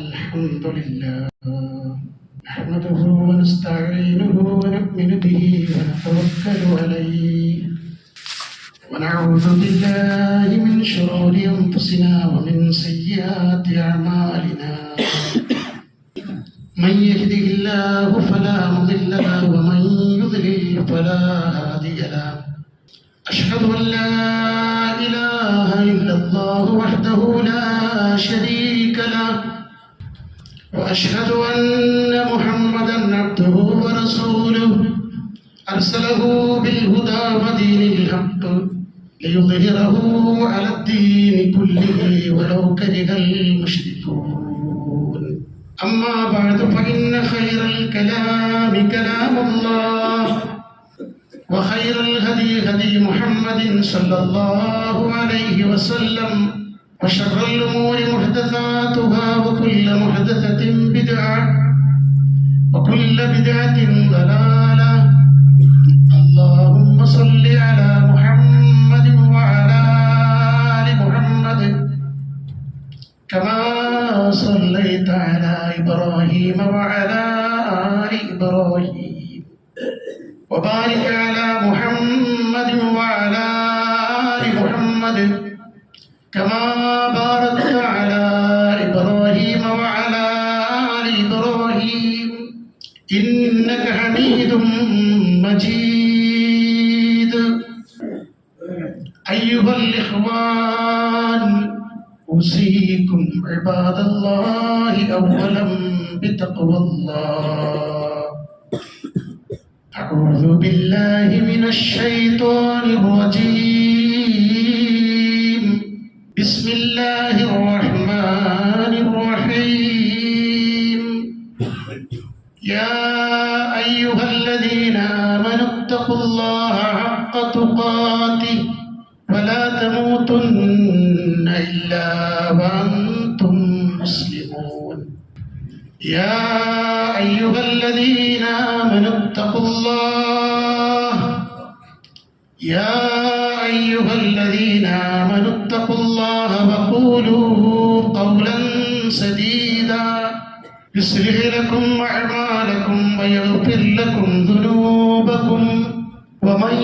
الحمد لله نحمده ونستعينه ونؤمن به ونتوكل عليه ونعوذ بالله من شرور أنفسنا ومن سيئات أعمالنا من يهده الله فلا مضل له ومن يضلل فلا هادي له أشهد أن لا إله إلا الله وحده لا شريك له وأشهد أن محمدا عبده ورسوله أرسله بالهدى ودين الحق ليظهره على الدين كله ولو كره المشركون أما بعد فإن خير الكلام كلام الله وخير الهدي هدي محمد صلى الله عليه وسلم وشر الأمور محدثاتها وكل محدثة بدعة وكل بدعة ضلالة اللهم صل على محمد وعلى آل محمد كما صليت على إبراهيم وعلى آل إبراهيم وبارك على محمد وعلى آل محمد كما باركت على إبراهيم وعلى آل إبراهيم إنك حميد مجيد. أيها الإخوان أوصيكم عباد الله أولا بتقوى الله. أعوذ بالله من الشيطان الرجيم. بسم الله الرحمن الرحيم. يا أيها الذين آمنوا اتقوا الله حق تقاته ولا تموتن إلا وأنتم مسلمون. يا أيها الذين آمنوا اتقوا الله. يا أيها الذين آمنوا اتقوا الله وقولوا قولا سديدا يصلح لكم أعمالكم ويغفر لكم ذنوبكم ومن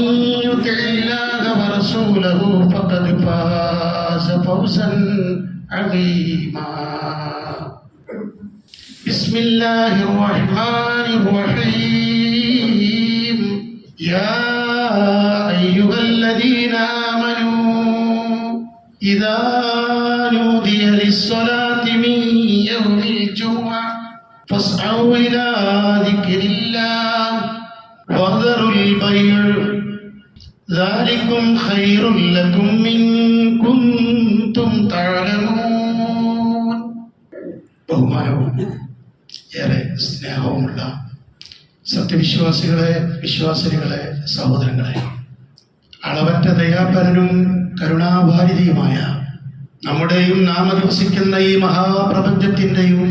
يطع الله ورسوله فقد فاز فوزا عظيما. بسم الله الرحمن الرحيم. يا أيها الذين آمنوا إذا نودي للصلاة من يوم الجمعة فاسعوا إلى ذكر الله وذروا البيع ذلكم خير لكم إن كنتم تعلمون. ബഹുമാനവും ഏറെ സ്നേഹവുമുള്ള സത്യവിശ്വാസികളെ, വിശ്വാസിനികളെ, സഹോദരങ്ങളെ, അളവറ്റ ദയാപരനും കരുണാഭാരിതിയുമായ നമ്മുടെയും നാം അധിവസിക്കുന്ന ഈ മഹാപ്രപഞ്ചത്തിൻ്റെയും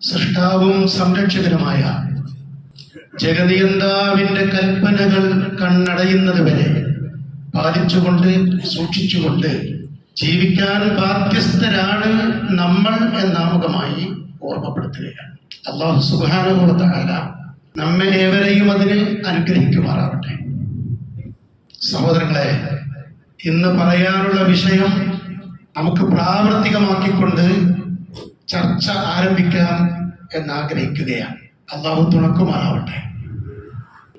സൃഷ്ടാവും സംരക്ഷകനുമായ ജഗനിയന്താവിൻ്റെ കൽപ്പനകൾ കണ്ണടയുന്നത് വരെ പാലിച്ചുകൊണ്ട് സൂക്ഷിച്ചുകൊണ്ട് ജീവിക്കാൻ ബാധ്യസ്ഥരാണ് നമ്മൾ എന്നാമുഖമായി ഓർമ്മപ്പെടുത്തുകയാണ്. അല്ലാഹു സുബ്ഹാനഹു വ തആല നമ്മെ ഏവരെയും അതിന് അനുഗ്രഹിക്കുമാറാവട്ടെ. സഹോദരങ്ങളെ, ഇന്ന് പറയാനുള്ള വിഷയം നമുക്ക് പ്രാവർത്തികമാക്കിക്കൊണ്ട് ചർച്ച ആരംഭിക്കാം എന്നാഗ്രഹിക്കുകയാണ്. അല്ലാഹു തുണക്കുമാറാവട്ടെ.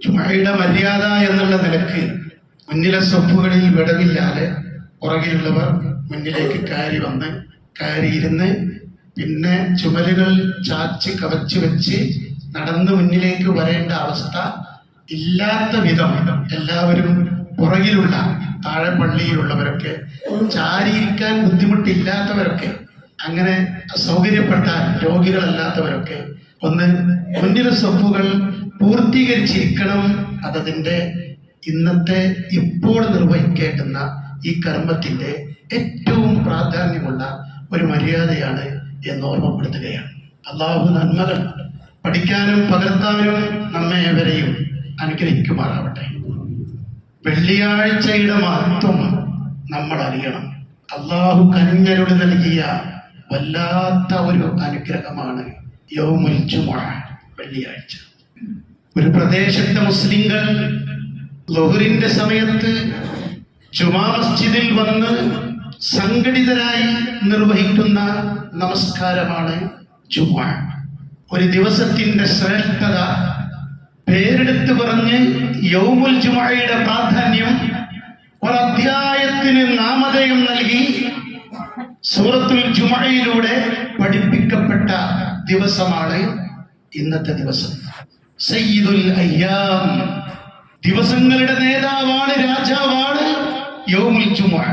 ജുമഅയുടെ മര്യാദ എന്നുള്ള നിലക്ക് മുന്നിലെ സഫുകളിൽ വിടവില്ലാതെ പുറകിലുള്ളവർ മുന്നിലേക്ക് കയറിയിരുന്ന് പിന്നെ ചുമലുകൾ ചാച്ച് കവച്ച് വെച്ച് നടന്ന് മുന്നിലേക്ക് വരേണ്ട അവസ്ഥ ഇല്ലാത്ത വിധം എല്ലാവരും പുറകിലുള്ള താഴെ പള്ളിയിലുള്ളവരൊക്കെ ചാരിയിരിക്കാൻ ബുദ്ധിമുട്ടില്ലാത്തവരൊക്കെ അങ്ങനെ അസൗകര്യപ്പെട്ട രോഗികളല്ലാത്തവരൊക്കെ ഒന്ന് മുന്നിലെ സഫുകൾ പൂർത്തീകരിച്ചിരിക്കണം. അതതിൻ്റെ ഇന്നത്തെ ഇപ്പോൾ നിർവഹിക്കേണ്ടുന്ന ഈ കർമ്മത്തിൻ്റെ ഏറ്റവും പ്രാധാന്യമുള്ള ഒരു മര്യാദയാണ് എന്ന് ഓർമ്മപ്പെടുത്തുകയാണ്. അല്ലാഹു നന്മകൾ പഠിക്കാനും പകർത്താനും നമ്മെ ഏവരെയും അനുഗ്രഹിക്കുമാറാവട്ടെ. വെള്ളിയാഴ്ചയുടെ മഹത്വം നമ്മൾ അറിയണം. അള്ളാഹു കനിഞ്ഞരുളി നൽകിയ വല്ലാത്ത ഒരു അനുഗ്രഹം അനുഗ്രഹമാണ് യൗമുൽ ജുമുഅ, വെള്ളിയാഴ്ച. ഒരു പ്രദേശത്തെ മുസ്ലിങ്ങൾ ളുഹറിന്റെ സമയത്ത് ജുമാ മസ്ജിദിൽ വന്ന് സംഘടിതരായി നിർവഹിക്കുന്ന നമസ്കാരമാണ് ജുമുഅ. ഒരു ദിവസത്തിന്റെ ശ്രേഷ്ഠത പേരെടുത്ത് പറഞ്ഞ് യൗമുൽ ജുമുഅയുടെ പ്രാധാന്യം ഒരധ്യായത്തിന് നാമധേയം നൽകി സൂറത്തുൽ ജുമുഅയിലൂടെ പഠിപ്പിക്കപ്പെട്ട ദിവസമാണ് ഇന്നത്തെ ദിവസം. സയ്യിദുൽ അയ്യാം, ദിവസങ്ങളുടെ നേതാവാണ്, രാജാവാണ് യൗമുൽ ജുമുഅ.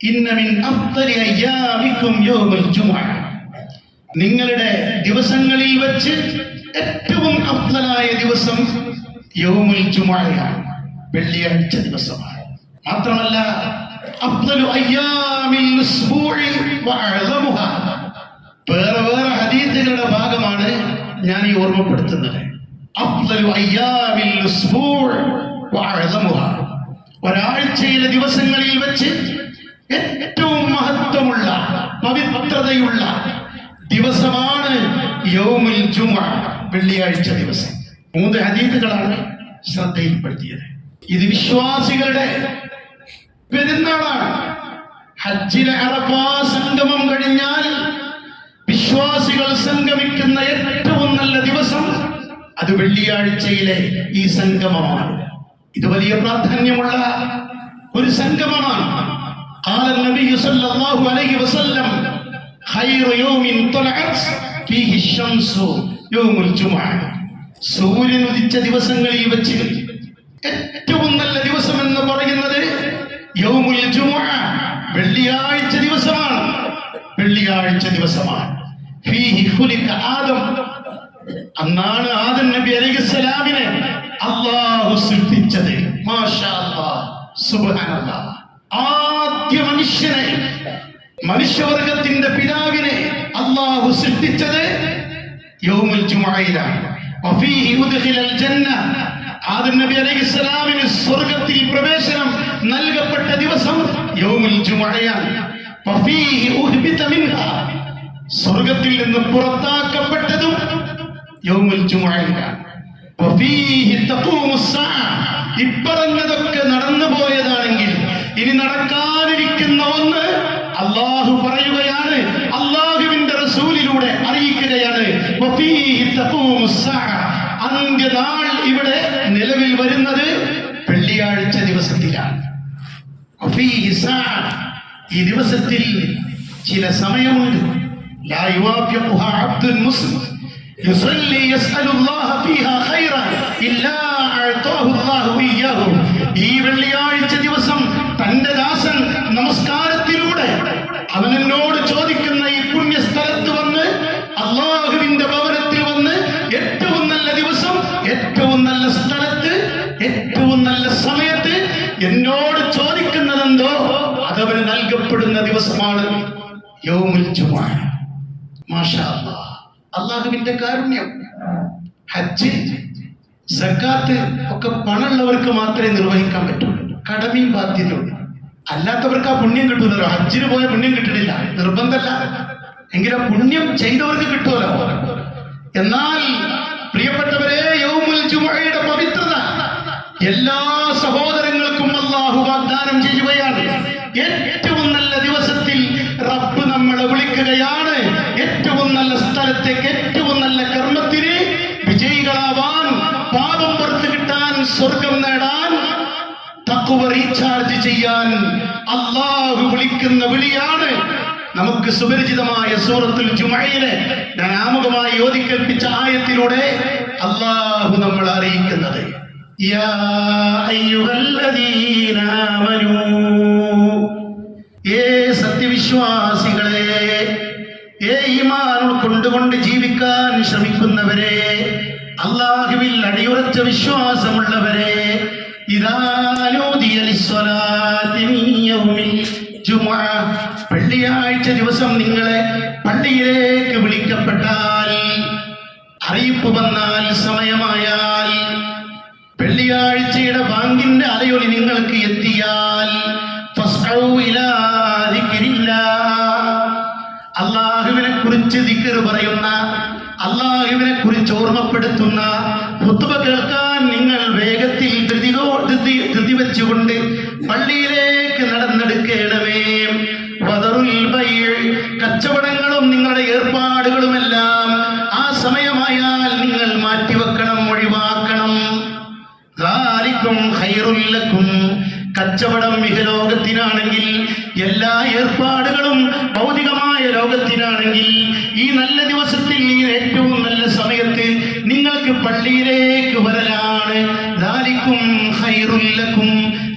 ഇന്ന മിൻ അഫ്ദലി അയ്യാമിക്കും യൗമുൽ ജുമുഅ, നിങ്ങളുടെ ദിവസങ്ങളിൽ വെച്ച് ഏറ്റവും അഫ്ദലായ ദിവസം യൗമുൽ ജുമുഅയാണ്, വെള്ളിയാഴ്ച ദിവസമാണ്. മാത്രമല്ല അഫ്ദലു അയ്യാമിൽ ഉസ്ബൂഇ വഅഅ്ളമുഹാ, വേറെ ഹദീസുകളുടെ ഭാഗമാണ് ഞാൻ ഈ ഓർമ്മപ്പെടുത്തുന്നത്. അഫ്ദലു അയ്യാമിൽ ഉസ്ബൂഇ വഅഅ്ളമുഹാ, ഒരാഴ്ചയിലെ ദിവസങ്ങളിൽ വെച്ച് ഏറ്റവും മഹത്വമുള്ള പവിത്രതയുള്ള ദിവസമാണ് യൗമുൽ ജുമുഅ, വെള്ളിയാഴ്ച ദിവസം. 3 ഹദീസുകളാണ് ശ്രദ്ധയിൽപ്പെടുത്തിയത്. ഇത് വിശ്വാസികളുടെ പെരുന്നാളാണ്. ഹജ്ജിലെ അറഫാ സംഗമം കഴിഞ്ഞാൽ വിശ്വാസികൾ സംഗമിക്കുന്ന ഏറ്റവും നല്ല ദിവസം അത് വെള്ളിയാഴ്ചയിലെ ഈ സംഗമമാണ്. ഇത് വലിയ പ്രാധാന്യമുള്ള ഒരു സംഗമമാണ്. ഖാല നബി സല്ലല്ലാഹു അലൈഹി വസല്ലം ഖൈറു യൗമിൻ തലഅത് ഫീഹി ശംസു യൗമുൽ ജുമുഅ, സൂര്യൻ ഉദിച്ച ദിവസങ്ങളിൽ വെച്ച് ഏറ്റവും നല്ല ദിവസം എന്ന് പറയുന്നത് യൗമുൽ ജുമുഅ, വെള്ളിയാഴ്ച ദിവസമാണ്. വെള്ളിയാഴ്ച ദിവസമാണ്. ഫീഹി ഖുലിക ആദം, അന്നാണ് ആദം നബി അലൈഹിസ്സലാമിനെ അല്ലാഹു സൃഷ്ടിച്ചത്. മാഷാ അല്ലാഹ്, സുബ്ഹാനല്ലാഹ്. ആദ്യ മനുഷ്യനെ, മനുഷ്യവർഗത്തിന്റെ പിതാവിനെ അല്ലാഹു സൃഷ്ടിച്ചത് യൗമുൽ ജുമുഅയിലാണ്. വഫീഹി ഉദ്ഖിലൽ ജന്ന, ആദം നബി അലൈഹിസ്സലാമിന് സ്വർഗ്ഗത്തിൽ പ്രവേശനം നൽകപ്പെട്ട ദിവസം യൗമുൽ ജുമുഅയാണ്. വഫീഹി ഉഹ്ബിത മിൻഹാ, സ്വർഗ്ഗത്തിൽ നിന്ന് പുറത്താക്കപ്പെട്ടതും യൗമുൽ ജുമുഅയിലാണ്. വഫീഹി തഖൂമുസ് സഅ, ഇപ്പറഞ്ഞതൊക്കെ നടന്നു പോയതാണെങ്കിൽ ഇനി നടക്കാനിരിക്കുന്ന ഒന്ന് അല്ലാഹു പറയുകയാണ്, അല്ലാഹുവിന്റെ റസൂലിലൂടെ അറിയിക്കുകയാണ്. വഫീഹി തഖൂമുസ് സഅ, അന്ത്യനാൾ ഇവിടെ നിലവിൽ വരുന്നത് വെള്ളിയാഴ്ച ദിവസത്തിലാണ്. വഫീഹി സഅ, ഈ ദിവസത്തിൽ ചില സമയമുണ്ട്. ലാ യുവാഫിഖുഹാ അബ്ദുൽ മുസ്ലിം യുസല്ലി യസ്അലുല്ലാഹ ഫീഹാ ഖൈറൻ ഇല്ലാ അഅതാഹു അല്ലാഹു ഇയ്യാഹു. ഈ വെള്ളിയാഴ്ച ദിവസം തന്റെ ദാസൻ നമസ്കാരത്തിലൂടെ അവനോട് ചോദിക്കുന്ന ഈ പുണ്യസ്ഥലത്ത് വന്ന്, അല്ലാഹുവിന്റെ ഭവനത്തിൽ വന്ന്, ഏറ്റവും നല്ല ദിവസം, ഏറ്റവും നല്ല സ്ഥലത്ത്, ഏറ്റവും നല്ല സമയത്ത് എന്നോട് ചോദിക്കുന്നതെന്തോ അതവന് നൽകപ്പെടുന്ന ദിവസമാണ് യൗമുൽ ജുമുഅ. മാഷാ അല്ലാഹ്, അല്ലാഹുവിന്റെ കാരുണ്യം. ഹജ്ജ്, സക്കാത്ത് ഒക്കെ പണമുള്ളവർക്ക് മാത്രമേ നിർവഹിക്കാൻ പറ്റുള്ളൂ, കടമയും ബാധ്യതയുള്ളൂ. അല്ലാത്തവർക്ക് ആ പുണ്യം കിട്ടുമല്ലോ. ഹജ്ജിന് പോയ പുണ്യം കിട്ടണില്ല, നിർബന്ധമല്ല, എങ്കിലും പുണ്യം ചെയ്തവർക്ക് കിട്ടുമല്ലോ. എന്നാൽ പ്രിയപ്പെട്ടവരെ, യൗമുൽ ജുമുഅയുടെ പവിത്രത എല്ലാ സഹോദരങ്ങൾക്കും അല്ലാഹു വാഗ്ദാനം ചെയ്യുകയാണ്. ഏറ്റവും നല്ല ദിവസത്തിൽ റബ്ബ് നമ്മളെ വിളിക്കുകയാണ്. ഏറ്റവും നല്ല സ്ഥലത്തേക്ക്, ഏറ്റവും നല്ല കർമ്മത്തിന് വിജയികളാവാൻ, പാപം പുറത്തു കിട്ടാൻ, സ്വർഗം നേടാൻ, തഖ്വ റീചാർജ് ചെയ്യാൻ അല്ലാഹു വിളിക്കുന്ന വിളിയാണ്. നമുക്ക് സുപരിചിതമായ സൂറത്തുൽ ജുമുഅയിലെ ഞാൻ ആമുഖമായി ഓതിക്കേൽപ്പിച്ച ആയത്തിലൂടെ അല്ലാഹു നമ്മളെ അറിയിക്കുന്നത്, യാ അയ്യുഹല്ലദീന ആമനൂ, ഏ സത്യവിശ്വാസികളെ, ഏ ഈമാൻ ഉൾക്കൊണ്ടുകൊണ്ട് ജീവിക്കാൻ ശ്രമിക്കുന്നവരെ, അല്ലാഹുവിൽ അടിയുറച്ച വിശ്വാസമുള്ളവരെ, ഇദാ നൂദിയ ലിസ്സലാത്തി മിൻ യൗമിൽ ജുമുഅ, വെള്ളിയാഴ്ച ദിവസം നിങ്ങളെ പള്ളിയിലേക്ക് വിളിക്കപ്പെട്ടാൽ, അറിയിപ്പ് വന്നാൽ, സമയമായാൽ, വെള്ളിയാഴ്ചയുടെ ബാങ്കിന്റെ അലയൊലി നിങ്ങൾക്ക് എത്തിയാൽ, ഫസ്അൂ ഇലാ ദിക്രില്ലാഹ്, അല്ലാഹുവിനെ കുറിച്ച് ദിക്ർ പറയുന്ന, അള്ളാഹുവിനെ കുറിച്ച് ഓർമ്മപ്പെടുത്തുന്ന ഖുത്ബ കേൾക്കാൻ നിങ്ങൾ വേഗത്തിൽ ധൃതി വെച്ചുകൊണ്ട് പള്ളിയിലേക്ക് നടന്നെടുക്കണമേ. വദറുൽ ബൈഅ്, കച്ചവടങ്ങളും നിങ്ങളുടെ ഏർപ്പാടുകളുമെല്ലാം ആ സമയമായാൽ നിങ്ങൾ മാറ്റിവെക്കണം, ഒഴിവാക്കണം. ദാലികും ഖൈറുൽ ലക്കും, കച്ചവടം ഇഹലോകത്തിനാണെങ്കിൽ, എല്ലാ ഏർപ്പാടുകളും ഭൗതികമായ ലോകത്തിനാണെങ്കിൽ, ഈ നല്ല ദിവസത്തിൽ, ഈ ഏറ്റവും നല്ല സമയത്ത് നിങ്ങൾക്ക് പള്ളിയിലേക്ക് വരലാണ്. ദാലികും ഖൈറുൽ ലക്കും,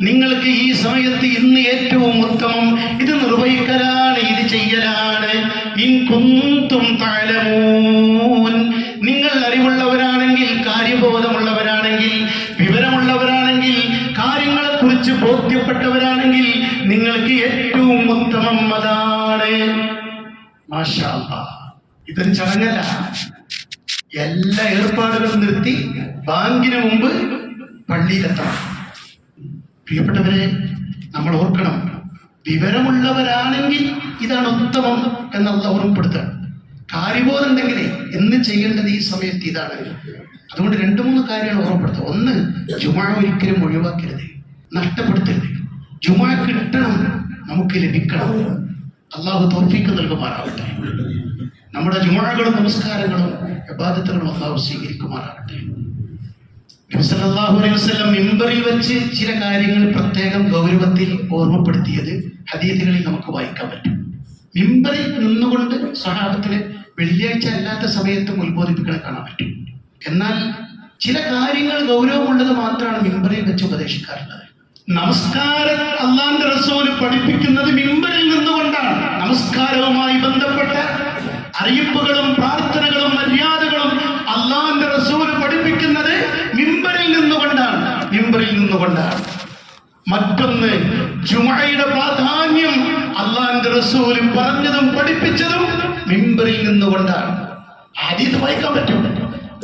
നിങ്ങൾക്ക് ഈ സമയത്ത് ഇന്ന് ഏറ്റവും ഉത്തമം ഇത് നിർവഹിക്കലാണ്, ഇത് ചെയ്യലാണ്. ഇൻ കുന്തും തഅലമൂൻ, നിങ്ങൾ അറിവുള്ളവരാണെങ്കിൽ, കാര്യബോധമുള്ളവരാണെങ്കിൽ, വിവരമുള്ളവരാണെങ്കിൽ, കാര്യങ്ങളെക്കുറിച്ച് ബോധ്യപ്പെട്ടവരാണെങ്കിൽ നിങ്ങൾക്ക് ഏറ്റവും ഉത്തമം അതാണ്. മാഷാ അല്ലാഹ്, ഇതൊരു ചടങ്ങല്ല. എല്ലാ ഏർപ്പാടുകളും നിർത്തി ബാങ്കിന് മുമ്പ് പള്ളിയിലെത്തണം. പ്രിയപ്പെട്ടവരെ, നമ്മൾ ഓർക്കണം, വിവരമുള്ളവരാണെങ്കിൽ ഇതാണ് ഉത്തമം എന്നുള്ള ഓർമ്മപ്പെടുത്തണം. കാര്യബോധം ഉണ്ടെങ്കിൽ എന്ന് ചെയ്യേണ്ടത് ഈ സമയത്ത് ഇതാണ്. അതുകൊണ്ട് 2-3 കാര്യങ്ങൾ ഓർമ്മപ്പെടുത്തുക. ഒന്ന്, ജുമുഅ ഒരിക്കലും ഒഴിവാക്കരുത്, നഷ്ടപ്പെടുത്തരുത്. ജുമുഅ കിട്ടണം, നമുക്ക് ലഭിക്കണം. അള്ളാഹു തൗഫീഖ് നൽകുമാറാവട്ടെ. നമ്മുടെ ജുമുഅകളും നമസ്കാരങ്ങളും ഇബാദത്തുകളും അള്ളാഹു സ്വീകരിക്കുമാറാവട്ടെ. നബി സല്ലല്ലാഹു അലൈഹി വസല്ലം മിമ്പറിൽ വെച്ച് ചില കാര്യങ്ങൾ പ്രത്യേകം ഗൗരവത്തിൽ ഓർമ്മപ്പെടുത്തിയത് ഹദീസുകളിൽ നമുക്ക് വായിക്കാൻ പറ്റും. മിമ്പറിൽ നിന്നുകൊണ്ട് സ്വഹാബത്തിനെ വെള്ളിയാഴ്ച അല്ലാത്ത സമയത്തും ഉത്ബോധിപ്പിക്കണ കാണാൻ പറ്റും. എന്നാൽ ചില കാര്യങ്ങൾ ഗൗരവമുള്ളത് മാത്രമാണ് മിമ്പറിൽ വെച്ച് ഉപദേശിക്കാറുള്ളത്. നമസ്കാരം അള്ളാന്റെ റസൂൽ പഠിപ്പിക്കുന്നത് മിമ്പറിൽ നിന്നുകൊണ്ടാണ്. നമസ്കാരവുമായി ബന്ധപ്പെട്ട അറിയിപ്പുകളും പ്രാർത്ഥനകളും മര്യാദകളും അള്ളാന്റെ റസൂൽ പഠിപ്പിക്കുന്നത് മിമ്പറിൽ നിന്നുകൊണ്ടാണ്. മറ്റൊന്ന്, ജുമുഅയുടെ പ്രാധാന്യം അള്ളാന്റെ റസൂൽ പറഞ്ഞതും പഠിപ്പിച്ചതും മിമ്പറിൽ നിന്നുകൊണ്ടാണ്. ഹദീസ് വായിക്കാൻ പറ്റും.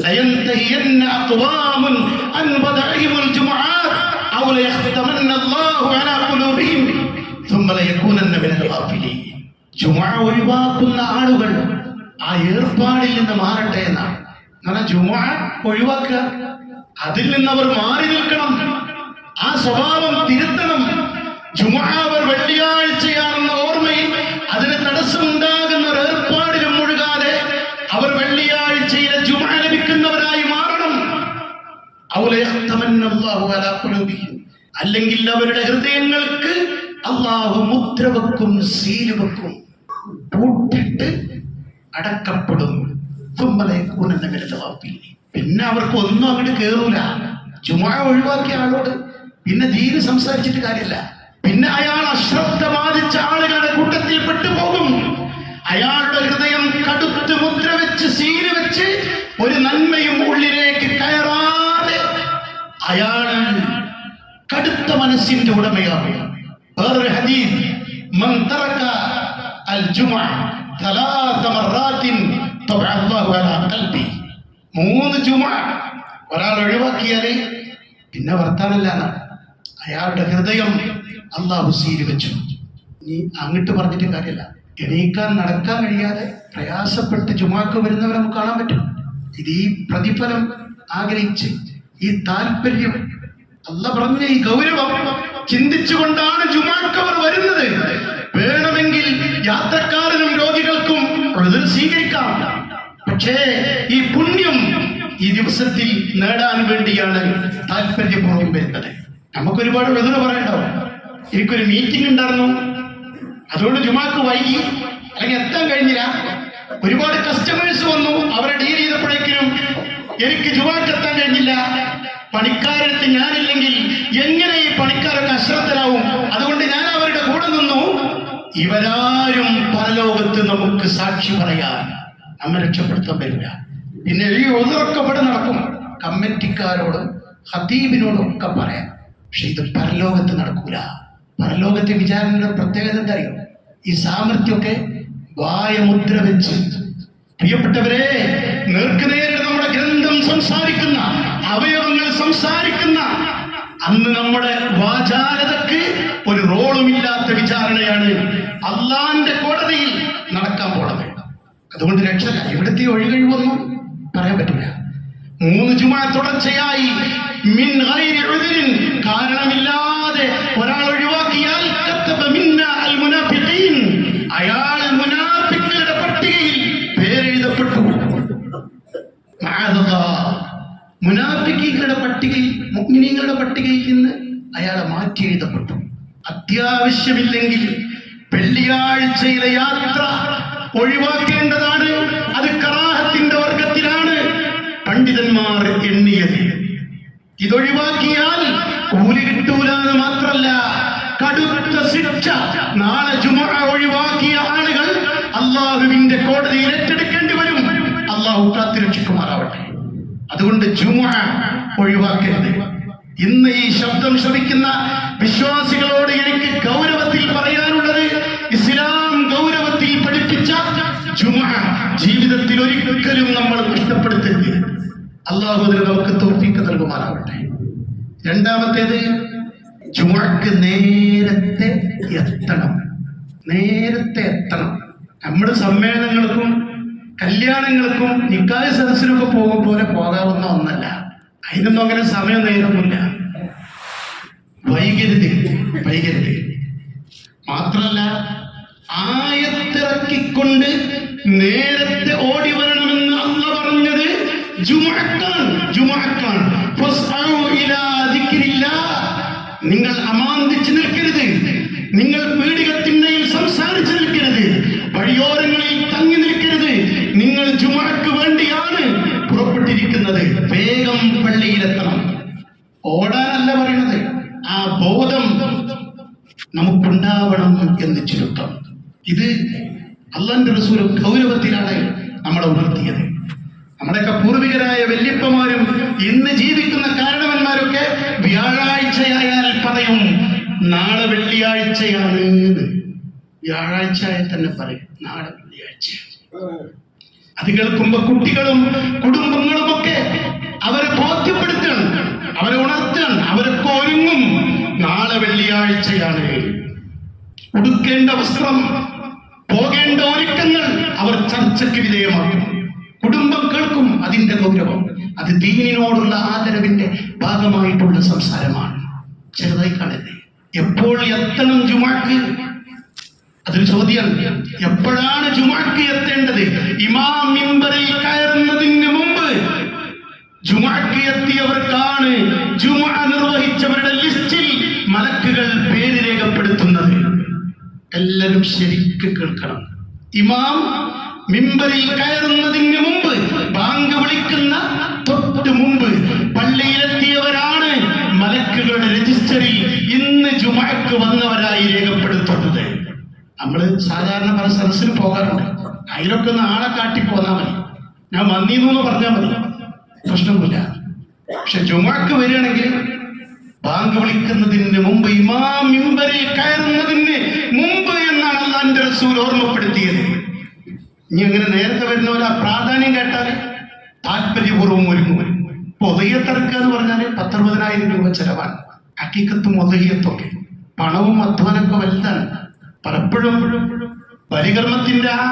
ലയന്തഹിയന്ന അഖ്വാമുൻ അൻ വദഇമുൽ ജുമുഅത്ത് ഔ ലയഖ്തമന്ന അല്ലാഹു അലാ ഖുലൂബിഹിം ثم ലയകൂനന്ന മിനൽ ഗാഫിലീൻ. ജുമുഅ ഒഴിവാക്കുന്ന ആളുകൾ ആ ഏർപ്പാടിൽ നിന്ന് മാറട്ടെ എന്നാണ്. എന്നാൽ ജുമുഅ ഒഴിവാക്കുക, അതിൽ നിന്ന് അവർ മാറി നിൽക്കണം, ആ സ്വഭാവം തിരുത്തണം. ജുമുഅ അവർ വെള്ളിയാഴ്ചയാണെന്ന ഓർമ്മയിൽ അതിന് തടസ്സമുണ്ടാകുന്ന ഒരു ഏർപ്പാടിലും മുഴുകാതെ അവർ വെള്ളിയാഴ്ചയിലെ ജുമുഅ ലഭിക്കുന്നവരായി മാറണം. അല്ലെങ്കിൽ അവരുടെ ഹൃദയങ്ങൾക്ക് അള്ളാഹു മുദ്ര വെക്കും, സീല് വെക്കും, പൂട്ടിട്ട് അടക്കപ്പെടും. പിന്നെ അവർക്ക് ഒന്നും അങ്ങോട്ട് കേറൂല. ജുമുഅ ഒഴിവാക്കിയ ആളോട് പിന്നെ ദീന് സംസാരിച്ചിട്ട് കാര്യമില്ല. പിന്നെ അയാൾ അശ്രദ്ധ ബാധിച്ച ആളുകളുടെ കൂട്ടത്തിൽ പെട്ടുപോകും. അയാളുടെ ഹൃദയം കടുത്ത് മുദ്ര വെച്ച്, സീല് വെച്ച്, ഒരു നന്മയും ഉള്ളിലേക്ക് കയറാതെ അയാൾ കടുത്ത മനസ്സിന്റെ ഉടമയാകും. വേറൊരു ഹദീസ്, മൻ തറക അൽ ജുമുഅ 3 മററാത്തിൻ തബഅ അല്ലാഹു അലാ ഖൽബി. 3 ജുമുഅ ഒരാൾ ഒഴിവാക്കിയാല് പിന്നെ വർത്താനല്ലാണ്. അയാളുടെ ഹൃദയം അള്ളാഹു സീല് വെച്ചു. നീ അങ്ങോട്ട് പറഞ്ഞിട്ട് കാര്യമില്ല. എണീക്കാൻ നടക്കാൻ കഴിയാതെ പ്രയാസപ്പെട്ട് ജുമുഅക്ക് വരുന്നവരെ നമുക്ക് കാണാൻ പറ്റും. ഇത് ഈ പ്രതിഫലം ആഗ്രഹിച്ച്, ഈ താല്പര്യം, അല്ലാഹ് പറഞ്ഞ ഈ ഗൗരവം ചിന്തിച്ചുകൊണ്ടാണ് ജുമുഅക്ക് അവർ വരുന്നത്. വേണമെങ്കിൽ യാത്രക്കാരനും രോഗികൾക്കും ഉദ്ർ സ്വീകരിക്കാം. പക്ഷേ ഈ പുണ്യം ഈ ദിവസത്തിൽ നേടാൻ വേണ്ടിയാണ് താല്പര്യപൂർവ്വം വരുന്നത്. നമുക്കൊരുപാട് ഉദ്ർ പറയണ്ടാവും. എനിക്കൊരു മീറ്റിംഗ് ഉണ്ടായിരുന്നു, അതുകൊണ്ട് ജുമുഅക്ക് വൈകി, അല്ലെങ്കിൽ എത്താൻ കഴിഞ്ഞില്ല. ഒരുപാട് കസ്റ്റമേഴ്സ് വന്നു, അവരെ ഡീൽ ചെയ്തപ്പോഴേക്കും എനിക്ക് ജുമുഅക്ക് എത്താൻ കഴിഞ്ഞില്ല. പണിക്കാരെടുത്ത് ഞാനില്ലെങ്കിൽ എങ്ങനെ ഈ പണിക്കാരൊക്കെ അശ്രദ്ധരാവും? അതുകൊണ്ട് ഞാൻ അവരുടെ കൂടെ നിന്നു. ഇവരാരും പരലോകത്ത് നമുക്ക് സാക്ഷി പറയാൻ നമ്മെ രക്ഷപ്പെടുത്താൻ വരില്ല. പിന്നെ ഈ ഉദ്റൊക്കെ ഇവിടെ നടക്കും. കമ്മിറ്റിക്കാരോടും ഖതീബിനോടും ഒക്കെ പറയാം. പക്ഷെ ഇത് പരലോകത്ത് നടക്കൂല. പരലോകത്തെ വിചാരണയുടെ പ്രത്യേകത എന്താ അറിയോ? ഈ സാമർത്ഥ്യമൊക്കെ വായമുദ്ര വെച്ച്. പ്രിയപ്പെട്ടവരെ, നേർക്കുനേരെ നമ്മുടെ ഗ്രന്ഥം സംസാരിക്കുന്ന, അവയവങ്ങൾ സംസാരിക്കുന്ന അന്ന് നമ്മുടെ വാചാലതക്ക് ഒരു റോളുമില്ലാത്ത വിചാരണയാണ് അള്ളാന്റെ കോടതിയിൽ നടക്കാൻ പോണത്. അതുകൊണ്ട് രക്ഷല്ല. ഇവിടുത്തെ ഒഴികഴിവൊന്നും പറയാൻ പറ്റില്ല. 3 ജുമുഅ തുടർച്ചയായി മിൻ ഗൈരി ഉദ്രിൻ, കാരണമില്ലാതെ ഒരാൾ ഒഴിവാക്കിയാൽ കതബ മിന്ന അൽ മുനാഫിഖീൻ, അയാൾ മുനാഫിഖുകളുടെ പട്ടികയിൽ പേരെഴുതപ്പെട്ടു. മഅദല്ലാഹ്, മുനാഫിഖീങ്ങളുടെ പട്ടികയിൽ, മുഅ്മിനീങ്ങളുടെ പട്ടികയിൽ നിന്ന് അയാളെ മാറ്റി എഴുതപ്പെട്ടു. അത്യാവശ്യമില്ലെങ്കിൽ വെള്ളിയാഴ്ചയിലെ യാത്ര ഒഴിവാക്കേണ്ടതാണ്. അത് കറാഹത്തിന്റെ വർഗത്തിലാണ് പണ്ഡിതന്മാർ എണ്ണിയത്. ഇതൊഴിവാക്കിയാൽ കൂലി കിട്ടൂലെന്ന് മാത്രല്ല, കടുത്ത ശിക്ഷ. നാളെ ജുമുഅ ഒഴിവാക്കിയ ആളുകൾ അള്ളാഹുവിന്റെ കോടതിയിൽ ഏറ്റെടുക്കേണ്ടി വരും. അള്ളാഹു കാത്തുരക്ഷിക്കുമാറാവട്ടെ. അതുകൊണ്ട് ജുമുഅ ഒഴിവാക്കരുത്. ഇന്ന് ഈ ശബ്ദം ശ്രവിക്കുന്ന വിശ്വാസികളോട് എനിക്ക് ഗൗരവത്തിൽ പറയാനുള്ളത്, ഇസ്ലാം ഗൗരവത്തിൽ പഠിപ്പിച്ച ജുമുഅ ജീവിതത്തിൽ ഒരിക്കലും നമ്മൾ നഷ്ടപ്പെടുത്തരുത്. അല്ലാഹു അതിന് നമുക്ക് തൗഫീഖ് നൽകുമാറാവട്ടെ. രണ്ടാമത്തേത്, ജുമുഅക്ക് നേരത്തെ എത്തണം. നേരത്തെ എത്തണം. നമ്മുടെ സമ്മേളനങ്ങൾക്കും കല്യാണങ്ങൾക്കും നിക്കാഹ് സദസ്സിനൊക്കെ പോകും പോലെ പോകാവുന്ന ഒന്നല്ല. അതിനൊന്നും അങ്ങനെ സമയം നേരമില്ല. വൈകരുത്. മാത്രല്ല, ആയത്തിറക്കിക്കൊണ്ട് നേരത്തെ ഓടി വരണമെന്ന് അല്ലാഹു പറഞ്ഞത് ജുമുഅക്കാണ്. ഫസ്ഔ ഇലാ ദിക്രില്ലാഹ്, നിങ്ങൾ അമാന്തിച്ച് നിൽക്കരുത്. നിങ്ങൾ പീഡികത്തിന്മേൽ സംസാരിച്ച് നിൽക്കരുത്. വഴിയോരങ്ങളിൽ തങ്ങി നിൽക്കരുത്. നിങ്ങൾ ജുമുഅക്ക് വേണ്ടിയാണ് പുറപ്പെട്ടിരിക്കുന്നത്. വേഗം പള്ളിയിലെത്തണം. ഓടാനല്ല പറയുന്നത്. ആ ബോധം നമുക്കുണ്ടാവണം എന്ന് ചുരുക്കം. ഇത് അല്ലാഹുവിന്റെ റസൂൽ ഗൗരവത്തിലാണ് നമ്മളെ ഉണർത്തിയത്. നമ്മുടെയൊക്കെ പൂർവികരായ വല്യപ്പമാരും ഇന്ന് ജീവിക്കുന്ന കാരണവന്മാരൊക്കെ വ്യാഴാഴ്ചയായാൽ പറയും നാളെ വെള്ളിയാഴ്ചയാണ്. വ്യാഴാഴ്ചയായി തന്നെ പറയും നാളെ വെള്ളിയാഴ്ച. അത് കേൾക്കുമ്പോ കുട്ടികളും കുടുംബങ്ങളും ഒക്കെ അവരെ ബോധ്യപ്പെടുത്തണം, അവരെ ഉണർത്തണം. അവരൊക്കെ ഒരുങ്ങും. നാളെ വെള്ളിയാഴ്ചയാണ്. ഉടുക്കേണ്ട വസ്ത്രം, പോകേണ്ട ഒരുക്കങ്ങൾ അവർ ചർച്ചയ്ക്ക് വിധേയമാക്കും. കുടുംബം കേൾക്കും അതിന്റെ ഗൗരവം. അത് ദീനിനോടുള്ള ആദരവിന്റെ ഭാഗമായിട്ടുള്ള സംസാരമാണ്. ചെറുതായി കാണരുത്. എപ്പോൾ എത്തണം ജുമുഅക്ക്? അതൊരു ചോദ്യം. എപ്പോഴാണ് ജുമുഅക്ക് എത്തേണ്ടത്? ഇമാം മിമ്പറിൽ കയറുന്നതിന് മുമ്പ് ജുമുഅക്ക് എത്തിയവർക്കാണ് ജുമുഅ നിർവഹിച്ചവരുടെ ലിസ്റ്റിൽ മലക്കുകൾ പേര് രേഖപ്പെടുത്തുന്നത്. എല്ലാവരും ശരിക്ക് കേൾക്കണം. ഇമാം മിമ്പറിൽ കയറുന്നതിന് മുമ്പ്, ബാങ്ക് വിളിക്കുന്ന തൊട്ട് മുമ്പ് പള്ളിയിലെത്തിയവരാണ് മലക്കുകളുടെ രജിസ്റ്ററിൽ ഇന്ന് ജുമുഅക്ക് വന്നവരായി രേഖപ്പെടുത്തുന്നത്. നമ്മൾ സാധാരണ പല സദസ്സിന് പോകാറുണ്ട്. അതിലൊക്കെ നാളെ കാട്ടി പോന്നാൽ മതി, ഞാൻ വന്നീന്ന് പറഞ്ഞാൽ മതി, പ്രശ്നമില്ല. പക്ഷെ ജുമുഅക്ക് വരികയാണെങ്കിൽ ബാങ്ക് വിളിക്കുന്നതിന് മുമ്പ്, ഇമാം മിമ്പറിൽ കയറുന്നതിന് മുമ്പ് എന്നാണ് അല്ലാഹുവിന്റെ റസൂൽ ഓർമ്മപ്പെടുത്തിയത്. ഇനി അങ്ങനെ നേരത്തെ വരുന്നവരെ പ്രാധാന്യം കേട്ടാൽ താല്പര്യപൂർവ്വം ഒരുങ്ങും. ഇപ്പൊ ഉദയത്തിറക്കുക എന്ന് പറഞ്ഞാൽ 10-60,000 രൂപ ചെലവാണ്. ഹഖീഖത്തും ഉദയത്തൊക്കെ പണവും അധ്വാനമൊക്കെ വലുതാണ്. പലപ്പോഴും ബലികർമ്മത്തിന്റെ ആ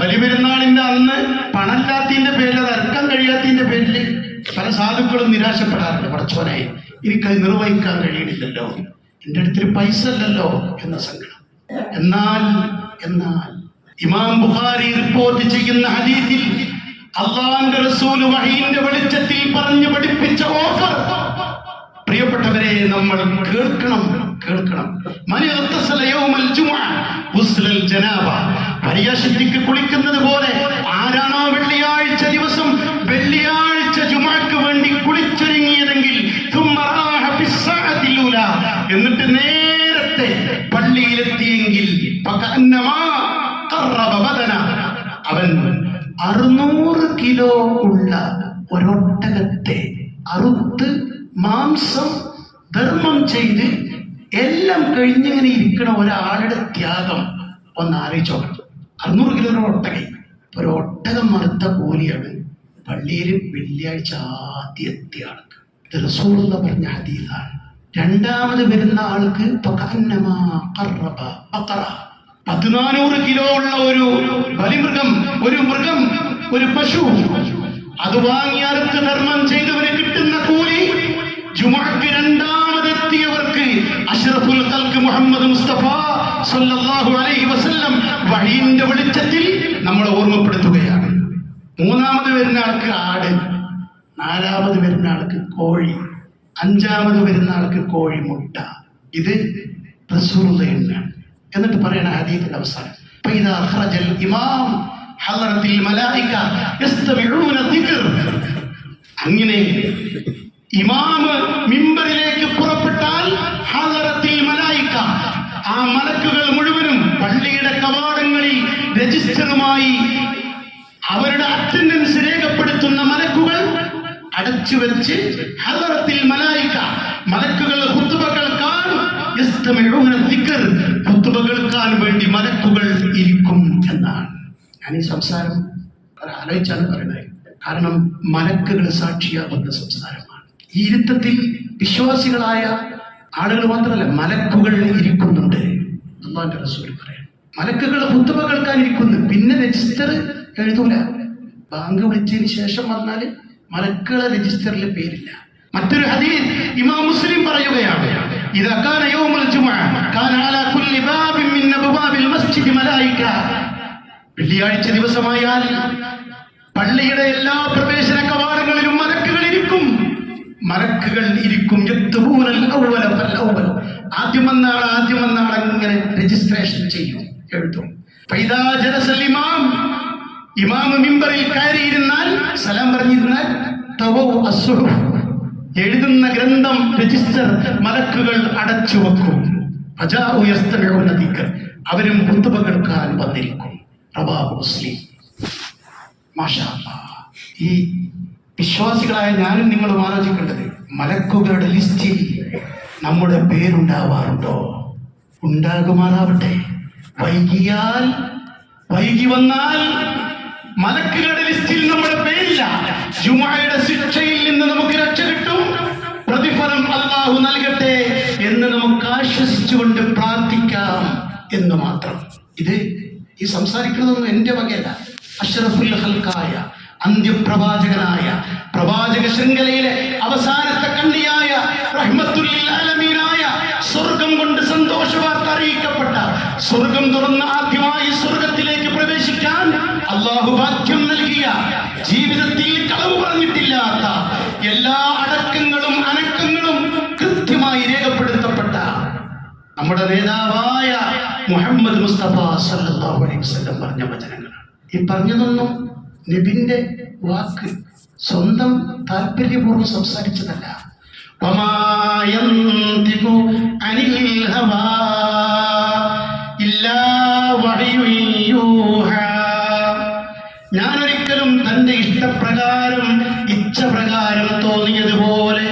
ബലിപെരുന്നാളിന്റെ അന്ന് പണമില്ലാത്തതിന്റെ പേരിൽ, അത് ഇറക്കാൻ കഴിയാത്തതിന്റെ പേരിൽ പല സാധുക്കളും നിരാശപ്പെടാറുണ്ട്. പടച്ചോനായി എനിക്കത് നിർവഹിക്കാൻ കഴിയണില്ലല്ലോ, എൻ്റെ അടുത്തൊരു പൈസ അല്ലല്ലോ എന്ന സങ്കടം. എന്നാൽ ഇമാം ബുഖാരി റിപ്പോർട്ട് ചെയ്യുന്ന ഹദീസിൽ അല്ലാഹുവിന്റെ റസൂൽ വഹീന്റെ വെളിച്ചത്തിൽ പറഞ്ഞു പഠിപ്പിച്ച ഓഫർ, പ്രിയപ്പെട്ടവരെ, നമ്മൾ കേൾക്കണം. പരിയാശക്തിക്ക് കുളിക്കുന്നത് പോലെ ആരാണോ വെള്ളിയാഴ്ച ദിവസം വെള്ളിയാഴ്ച ജുമുഅക്ക് വേണ്ടി കുളിച്ചൊരുങ്ങിയതെങ്കിൽ എന്നിട്ട് നേരത്തെ പള്ളിയിലെത്തിയെങ്കിൽ അവൻ 600 കിലോ ഉള്ള ഒരൊട്ടകത്തെ അറുത്ത് മാംസം ധർമ്മം ചെയ്ത് എല്ലാം കഴിഞ്ഞിങ്ങനെ ഇരിക്കണ ഒരാളുടെ ത്യാഗം ഒന്ന് ആലോചിച്ചോക്കണം. 600 കിലോ ഒരു ഒട്ടകം മറുത്ത കൂലിയാണ് പള്ളിയിൽ വെള്ളിയാഴ്ച ആദ്യം എത്തിയ ആൾക്ക്. ഇത് റസൂലുള്ള പറഞ്ഞ ഹദീസാണ്. രണ്ടാമത് വരുന്ന ആൾക്ക് 400 കിലോ ഉള്ള ഒരു ബലിമൃഗം, ഒരു പശു, അത് വാങ്ങി അറുത്ത് ധർമ്മം ചെയ്തവന് കിട്ടുന്ന കൂലി ജുമുഅക്ക് രണ്ടാമതെത്തിയവർക്ക് അഷ്റഫുൽ ഖൽഖ് മുഹമ്മദ് മുസ്തഫ സല്ലല്ലാഹു അലൈഹി വസല്ലം വഹീന്റെ വെളിച്ചത്തിൽ നമ്മളെ ഓർമ്മപ്പെടുത്തുകയാണ്. 3ാമത് വരുന്ന ആൾക്ക് ആട്, 4ാമത് വരുന്ന ആൾക്ക് കോഴി, 5ാമത് വരുന്ന ആൾക്ക് കോഴിമുട്ട. ഇത് റസൂലുള്ളാഹിയാണ്. എന്നിട്ട് പറയണ ഹദീസിന്റെ അവസാനം ഫൈദാ ഖറജൽ ഇമാം ഹളറത്തിൽ മലായിക യസ്തമിഊന ദിക്ർ. അങ്ങനെ ഇമാം മിമ്പറിലേക്ക് പുറപ്പെട്ടാൽ ഹളറത്തിൽ മലായിക, ആ മലക്കുകൾ മുഴുവനും പള്ളിയുടെ കവാടങ്ങളിൽ രജിസ്റ്ററുമായി അവരുടെ അറ്റൻഡൻസ് രേഖപ്പെടുത്തുന്ന മലക്കുകൾ അടച്ചു വെച്ച് ഹളറത്തിൽ മലായിക, മലക്കുകൾ ഖുത്ബ കേൾക്കാൻ യസ്തമിഊന ദിക്ർ, ഖുത്ബ കേൾക്കാൻ വേണ്ടി മലക്കുകൾ ഇരിക്കും എന്നാണ്. ഞാൻ ഈ സംസാരം ആലോചിച്ചാണ് പറയുന്നത്. കാരണം മലക്കുകൾ സാക്ഷിയാകുന്ന സംസാരമാണ്. ഈ ഇരുത്തത്തിൽ വിശ്വാസികളായ ആളുകൾ മാത്രമല്ല, മലക്കുകൾ ഇരിക്കുന്നുണ്ട്. അല്ലാഹുവിന്റെ റസൂൽ പറയാം, മലക്കുകൾ ഖുത്ബ കേൾക്കാൻ ഇരിക്കുന്നു. പിന്നെ രജിസ്റ്റർ എഴുതൂല. ബാങ്ക് വിളിച്ചതിന് ശേഷം വന്നാൽ മലക്കുകളെ രജിസ്റ്ററിൽ പേരില്ല. മറ്റൊരു ഹദീസ് ഇമാം മുസ്ലിം പറയുകയാണ്, ഇദാ കാന യൗമുൽ ജുമുഅ കാന അലാ കുല്ലി ബാബിൻ മിൻ അബ്വാബിൽ മസ്ജിദി മലായിക. വെള്ളിയാഴ്ച ദിവസമായാൽ പള്ളിയുടെ എല്ലാ പ്രവേശന കവാടങ്ങളിലും മലക്കുകൾ ഇരിക്കും. ആദ്യം വന്നാൾ അങ്ങനെ രജിസ്ട്രേഷൻ ചെയ്യും, എഴുതും. ഇമാം മിമ്പറിൽ കയറിയിരുന്നാൽ, സലാം പറഞ്ഞിരുന്നാൽ എഴുതുന്ന ഗ്രന്ഥം രജിസ്റ്റർ മലക്കുകൾ അടച്ചു വെക്കും. അവരും ഖുത്ബ കേൾക്കാൻ വന്നിരിക്കും. റവാഹു മുസ്ലിം. മാഷാ അല്ലാഹ്. ഈ വിശ്വാസികളായ ഞാനും നിങ്ങളും ആലോചിക്കേണ്ടത്, മലക്കുകളുടെ ലിസ്റ്റിൽ നമ്മുടെ പേരുണ്ടാവാറുണ്ടോ? ഉണ്ടാകുമാറാവട്ടെ. വൈകി വന്നാൽ മലക്കുകളുടെ ലിസ്റ്റിൽ നമ്മുടെ പേരില്ല. ജുമുഅയുടെ ശിക്ഷയിൽ നിന്ന് നമുക്ക് രക്ഷ കിട്ടും, പ്രതിഫലം അല്ലാഹു നൽകട്ടെ എന്ന് നമുക്ക് ആശ്വസിച്ചുകൊണ്ട് പ്രാർത്ഥിക്കാം എന്ന് മാത്രം. ഇത് ഈ സംസാരിക്കുന്നതൊന്നും എന്റെ വകയല്ല. അഷ്റഫുൽ ഖൽഖായ, അന്ത്യപ്രവാചകനായ, പ്രവാചക ശൃംഖലയിലെ അവസാനത്തെ കണ്ണിയായ, റഹ്മത്തുൽ ലിൽ ആലമീനായ, സ്വർഗം കൊണ്ട് സന്തോഷവാർത്ത അറിയിക്കപ്പെട്ട, സ്വർഗം തുറന്ന് ആദ്യമായി സ്വർഗത്തിലേക്ക് പ്രവേശിക്കാൻ അല്ലാഹു ഭാഗ്യം നൽകിയ, ജീവിതത്തിൽ കളവ് പറഞ്ഞിട്ടില്ലാത്ത, എല്ലാ അടക്കങ്ങളും അനക്കങ്ങളും കൃത്യമായി രേഖപ്പെടുത്തപ്പെട്ട നമ്മുടെ നേതാവായ മുഹമ്മദ് മുസ്തഫ സല്ലല്ലാഹു അലൈഹി വസല്ലം പറഞ്ഞ വചനങ്ങളാണ്. ഈ പറഞ്ഞതൊന്നും നബിന്റെ വാക്ക് സ്വന്തം താല്പര്യപൂർവ്വം സംസാരിച്ചതല്ല. ഞാനൊരിക്കലും തന്റെ ഇഷ്ടപ്രകാരം ഇച്ഛപ്രകാരം തോന്നിയതുപോലെ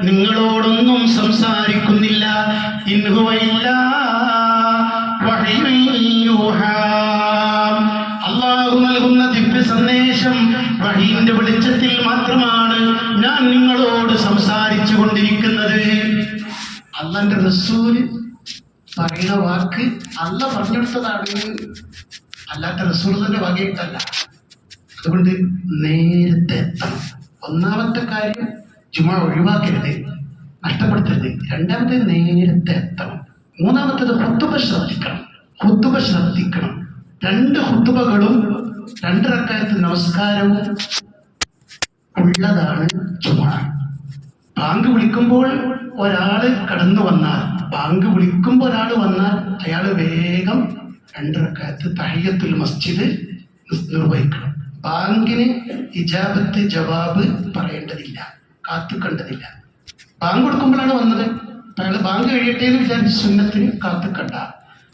നിങ്ങളോടൊന്നും സംസാരിക്കുന്നില്ല. അല്ലാഹു നൽകുന്ന ദിവ്യ സന്ദേശം വഹീന്റെ വെളിച്ചത്തിൽ മാത്രമാണ് ഞാൻ നിങ്ങളോട് സംസാരിച്ചു കൊണ്ടിരിക്കുന്നത്. അല്ലാഹുവിന്റെ റസൂൽ പറയുന്ന വാക്ക് അല്ലാഹു പറഞ്ഞെടുത്തതാണ്, അല്ലാത്ത റസൂലിന്റെ വകയിട്ടല്ല. അതുകൊണ്ട് നേരത്തെ എത്തണം. ഒന്നാമത്തെ കാര്യം ജുമുഅ ഒഴിവാക്കരുത്, നഷ്ടപ്പെടുത്തരുത്. രണ്ടാമത്തേത് നേരത്തെ എത്തണം. മൂന്നാമത്തേത് ഖുത്ബ ശ്രദ്ധിക്കണം. 2 ഖുത്ബകളും 2 റക്അത്ത് നമസ്കാരവും ഉള്ളതാണ് ജുമുഅ. ബാങ്ക് വിളിക്കുമ്പോൾ ഒരാള് കടന്നു വന്നാൽ, അയാൾ വേഗം 2 റക്അത്ത് തഹിയ്യത്തുൽ മസ്ജിദ് നിർവഹിക്കണം. ബാങ്കിന് ഇജാബത്ത് ജവാബ് പറയേണ്ടതില്ല, കാത്തുക്കണ്ടതില്ല. ബാങ്ക് കൊടുക്കുമ്പോഴാണ് വന്നത്, അയാൾ ബാങ്ക് കഴിയട്ടെ എന്ന് വിചാരിച്ച് സുന്നത്തിന് കാത്തുക്കണ്ട.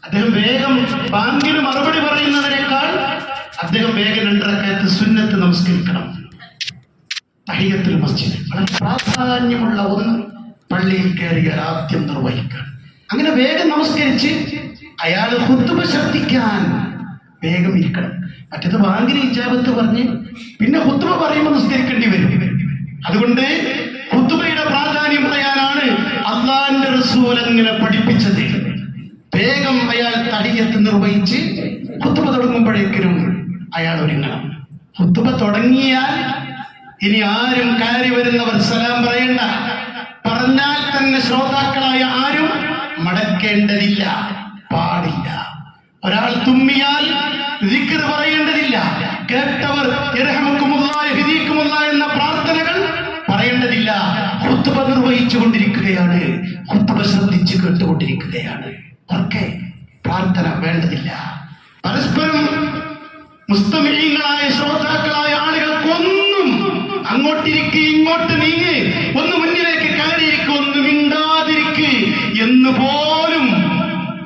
അദ്ദേഹം വേഗം ബാങ്കിന് മറുപടി പറയുന്നതിനേക്കാൾ അദ്ദേഹം വേഗം 2 റക്അത്ത് സുന്നത്ത് നമസ്കരിക്കണം. തഹിയ്യത്തുൽ മസ്ജിദ് വളരെ പ്രാധാന്യമുള്ള ഒന്ന് പള്ളിയിൽ കയറിയാൽ ആദ്യം നിർവഹിക്കണം. അങ്ങനെ വേഗം നമസ്കരിച്ച് അയാൾ ഖുത്ബ ശ്രദ്ധിക്കാൻ വേഗം ഇരിക്കണം. മറ്റേത് ബാങ്കിന് ഇജാബത്ത് പറഞ്ഞ് പിന്നെ ഖുത്ബ പറയുമ്പോൾ നിസ്കരിക്കേണ്ടി വരും. അതുകൊണ്ട് ഖുത്ബയുടെ പ്രാധാന്യം പറയാനാണ് അല്ലാഹുവിന്റെ റസൂൽ അങ്ങനെ പഠിപ്പിച്ചത്. വേഗം വേഗം അയാൾ തഹിയ്യത്ത് നിർവഹിച്ച് ഖുത്ബ തുടങ്ങുമ്പോഴേക്കും അയാൾ ഒരുങ്ങണം. ഖുത്ബ തുടങ്ങിയാൽ ഇനി ആരും കയറി വരുന്നവർ സലാം പറയണ്ട. പറഞ്ഞാൽ തന്നെ ശ്രോതാക്കളായ ആരും മടക്കേണ്ടതില്ല, പാടില്ല. ഒരാൾ തുമ്മിയാൽ ദിക്ർ പറയേണ്ടതില്ല. കേട്ടവർ യർഹമുക്കുമുല്ലാഹ് യഹ്ദീകുമുല്ലാഹ് എന്ന പ്രാർത്ഥനകൾ പറയേണ്ടതില്ല. ഖുത്ബ നിർവഹിച്ചു കൊണ്ടിരിക്കുകയാണ്, ഖുത്ബ ശ്രദ്ധിച്ച് കേട്ടുകൊണ്ടിരിക്കുകയാണ്. ഒക്കെ പ്രാർത്ഥന വേണ്ടതില്ല. പരസ്പരം മുസ്തമിഈങ്ങളായ ശ്രോതാക്കളായ ആളുകൾക്കൊന്നും അങ്ങോട്ടിരിക്ക്, ഇങ്ങോട്ട് നീങ്ങ്, ഒന്ന് മുന്നിലേക്ക് കയറിയിരിക്കും, ഒന്ന് മിണ്ടാതിരിക്ക് എന്ന് പോലും,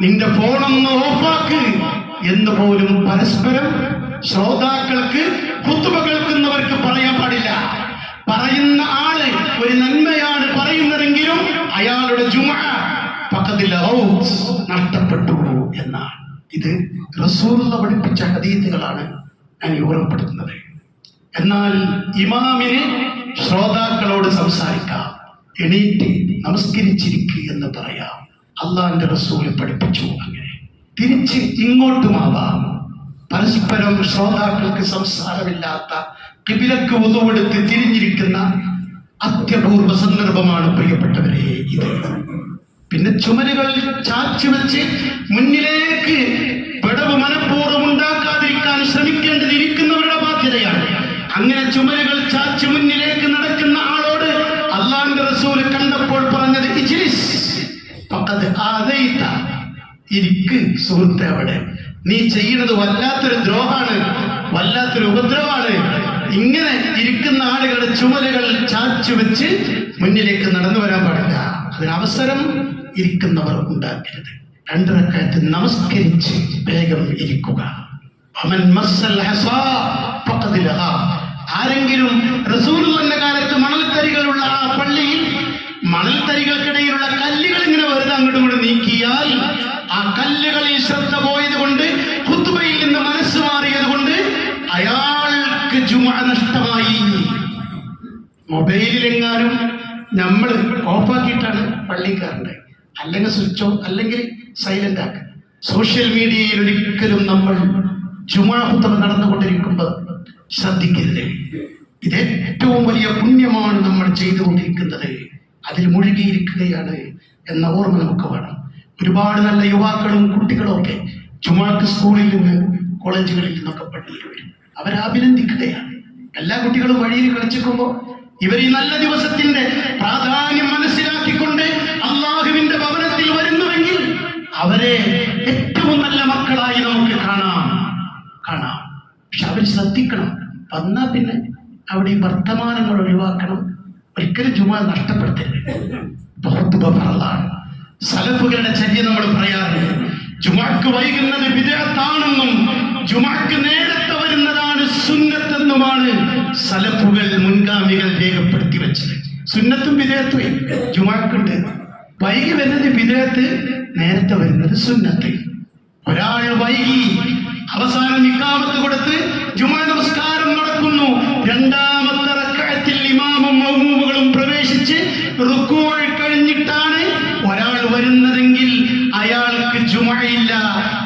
നിന്റെ ഫോണൊന്ന് ഓഫാക്ക് എന്ന് പോലും പരസ്പരം ശ്രോതാക്കൾക്ക് ഖുത്ബ കേൾക്കുന്നവർക്ക് പറയാൻ പാടില്ല. പറയുന്ന ആള് ഒരു നന്മയാണ് പറയുന്നതെങ്കിലും അയാളുടെ ജുമുഅ നഷ്ടപ്പെട്ടു എന്നാണ്. ഇത് റസൂലുള്ളാഹി പഠിപ്പിച്ച ഹദീസുകളാണ് ഞാൻ ഓർമ്മപ്പെടുത്തുന്നത്. എന്നാൽ ഇമാമിന് ശ്രോതാക്കളോട് സംസാരിക്കാം, എണീറ്റ് നമസ്കരിച്ചിരിക്കുക എന്ന് പറയാം. അള്ളാഹിന്റെ റസൂൽ പഠിപ്പിച്ചു. അങ്ങനെ തിരിച്ച് ഇങ്ങോട്ടുമാവാം. പരസ്പരം ശ്രോതാക്കൾക്ക് സംസാരമില്ലാത്ത ഖിബിലക്ക് വുദൂവെടുത്ത് തിരിഞ്ഞിരിക്കുന്ന അത്യപൂർവ സന്ദർഭമാണ് പ്രിയപ്പെട്ടവരെ ഇത്. പിന്നെ ചുമലുകൾ ചാച്ചു വെച്ച് മുന്നിലേക്ക് വിടവ് മനഃപൂർവ്വം ഉണ്ടാക്കാതിരിക്കാൻ ശ്രമിക്കേണ്ടതിരിക്കുന്നവരുടെ ബാധ്യതയാണ്. അങ്ങനെ ചുമലുകൾ ചാച്ചു മുന്നിലേക്ക് നടക്കുന്ന ആളോട് അള്ളാഹിന്റെ റസൂൽ കണ്ടപ്പോൾ പറഞ്ഞത് ഇജ്ലിസ് ഫഖദ് ആദൈത, ഇരിക്ക് സുഹൃത്തെ, അവിടെ നീ ചെയ്യുന്നത് വല്ലാത്തൊരു ദ്രോഹാണ്, വല്ലാത്തൊരു ഉപദ്രവമാണ്. ഇങ്ങനെ ഇരിക്കുന്ന ആളുകളുടെ ചുമലുകൾ ചാച്ചു വെച്ച് മുന്നിലേക്ക് നടന്നു വരാൻ പാടില്ല. അതിനവസരം ഇരിക്കുന്നവർ ഉണ്ടാക്കരുത്. 2 റക്അത്ത് നമസ്കരിച്ച് വേഗം ഇരിക്കുക. ആരെങ്കിലും റസൂലുള്ളാഹിന്റെ കാലത്ത് മണൽത്തരികളുള്ള ആ പള്ളിയിൽ മണൽത്തരികൾക്കിടയിലുള്ള കല്ലുകൾ ഇങ്ങനെ വെറുതെ അങ്ങോട്ടും ഇങ്ങോട്ടും നീക്കിയാൽ ആ കല്ലുകളിൽ ശ്രദ്ധ പോയത് കൊണ്ട്, ഖുത്ബയിൽ നിന്ന് മനസ്സ് മാറിയത് കൊണ്ട് അയാൾക്ക് ജുമുഅ നഷ്ടമായി. മൊബൈലിലെങ്ങാനും നമ്മൾ ഓഫാക്കിയിട്ടാണ് പള്ളിക്കാരുണ്ട്, അല്ലെങ്കിൽ സ്വിച്ച് ഓഫ്, അല്ലെങ്കിൽ സൈലന്റ് ആക്കുക. സോഷ്യൽ മീഡിയയിൽ ഒരിക്കലും നമ്മൾ ജുമുഅ ഖുത്ബ നടന്നുകൊണ്ടിരിക്കുമ്പോൾ ശ്രദ്ധിക്കരുത്. ഇത് ഏറ്റവും വലിയ പുണ്യമാണ് നമ്മൾ ചെയ്തുകൊണ്ടിരിക്കുന്നത്, അതിൽ മുഴുകിയിരിക്കുകയാണ് എന്ന ഓർമ്മ നമുക്ക് വേണം. ഒരുപാട് നല്ല യുവാക്കളും കുട്ടികളും ഒക്കെ ജുമുഅക്ക് സ്കൂളിൽ നിന്ന് കോളേജുകളിൽ നിന്നൊക്കെ പള്ളിയിൽ വരും. അവരെ അഭിനന്ദിക്കുകയാണ്. എല്ലാ കുട്ടികളും വഴിയിൽ കളിച്ചിരിക്കുമ്പോൾ ഇവർ ഈ നല്ല ദിവസത്തിന്റെ പ്രാധാന്യം മനസ്സിലാക്കിക്കൊണ്ട് അള്ളാഹുവിന്റെ ഭവനത്തിൽ വരുന്നുവെങ്കിൽ അവരെ ഏറ്റവും നല്ല മക്കളായി നമുക്ക് കാണാം. പക്ഷെ അവർ ശ്രദ്ധിക്കണം. വന്നാൽ പിന്നെ അവിടെ ഈ വർത്തമാനങ്ങൾ ഒഴിവാക്കണം. ഒരിക്കലും ജുമുഅ നഷ്ടപ്പെടുത്തരുത്. സലഫുകളുടെ ചര്യ നമ്മൾ പറയാറുണ്ട്. ജുമുഅക്ക് വൈകുന്നത് ബിദ്അത്താണെന്നും ജുമുഅക്ക് നേരത്തെ വരുന്നതാണ് സുന്നത്തെന്നുമാണ് സലഫുകൾ, മുൻഗാമികൾ രേഖപ്പെടുത്തി വെച്ചത്. സുന്നത്തും ബിദ്അത്തും ജുമുഅക്കുണ്ട്. വൈകി വരുന്നത് ബിദ്അത്ത്, നേരത്തെ വരുന്നത് സുന്നത്ത്. ഒരാൾ വൈകി അവസാനം ഇഖാമത്ത് കൊടുത്ത് ജുമുഅ നമസ്കാരം നടക്കുന്നു. 2ാമത്തെ റക്അത്തിൽ ഇമാമും മഅ്മൂമുകളും പ്രവേശിച്ച് റുകൂഅ് കഴിഞ്ഞിട്ടാണ് ഒരാൾ വരുന്നതെങ്കിൽ അയാൾക്ക് ജുമുഅയില്ല.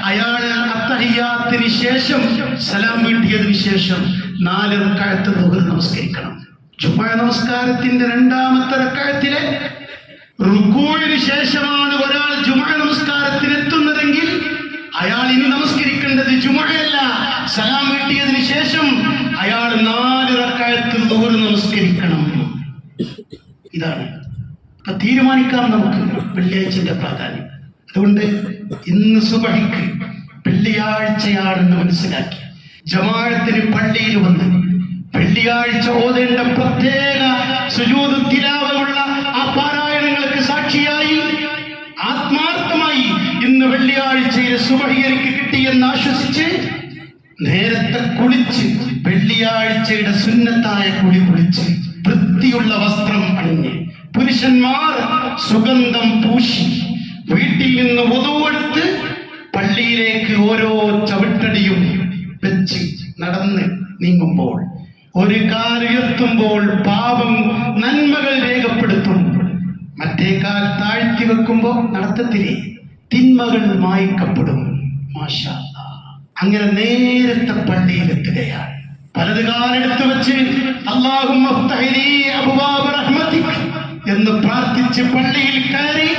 അയാൾ അത്തഹിയ്യാത്തിന് ശേഷം, സലാം വീട്ടിയതിനു ശേഷം 4 റക്അത്ത് ദുഹർ നമസ്കരിക്കണം. ജുമുഅ നമസ്കാരത്തിന്റെ 2ാമത്തെ റക്അത്തിലെ റുകൂഇന് ശേഷമാണ് ഒരാൾ ജുമുഅ നമസ്കാരത്തിന് എത്തുന്നതെങ്കിൽ അയാൾ ഇനി നമസ്കരിക്കേണ്ടത് ജുമുഅയല്ല, സലാം വീട്ടിയതിനു ശേഷം അയാൾ 4 റക്അത്ത് ദുഹർ നമസ്കരിക്കണം. ഇതാണ്. അപ്പൊ തീരുമാനിക്കാം നമുക്ക് വെള്ളിയാഴ്ചന്റെ പ്രാധാന്യം. അതുകൊണ്ട് ഇന്ന് സുബഹിക്ക് വെള്ളിയാഴ്ചയാണെന്ന് മനസ്സിലാക്കി ജമാഅത്തിന് പള്ളിയിൽ വന്ന് വെള്ളിയാഴ്ച ഓതേണ്ട പ്രത്യേക സുജൂദ് തിലാവയുള്ള ആ പാരായണങ്ങൾക്ക് സാക്ഷിയായി ആത്മാർത്ഥമായി ഇന്ന് വെള്ളിയാഴ്ചയിലെ സുബഹി എനിക്ക് കിട്ടിയെന്ന് ആശ്വസിച്ച് നേരത്തെ കുളിച്ച്, വെള്ളിയാഴ്ചയുടെ സുന്നത്തായ കുളിച്ച് വൃത്തിയുള്ള വസ്ത്രം അണിഞ്ഞ്, പുരുഷന്മാർ സുഗന്ധം പൂശി വീട്ടിൽ നിന്ന് വുദൂവെടുത്ത് പള്ളിയിലേക്ക് ഓരോ ചവിട്ടടിയും വെച്ച് നടന്ന് നീങ്ങുമ്പോൾ, ഒരു കാലുയർത്തുമ്പോൾ പാപം നന്മകൾ രേഖപ്പെടുത്തും, മറ്റേ കാൽ താഴ്ത്തി വെക്കുമ്പോൾ നടത്തത്തിലെ തിന്മകൾ മായ്ക്കപ്പെടും. മാഷാ അല്ലാഹ്. അങ്ങനെ നേരത്തെ പള്ളിയിലെത്തുകയാണ്. വലത് കാലെടുത്ത് വെച്ച് അല്ലാഹുമ്മ ഫ്തഹ് ലീ അബ്വാബ റഹ്മതിക് എന്ന് പ്രാർത്ഥിച്ച് പള്ളിയിൽ കയറി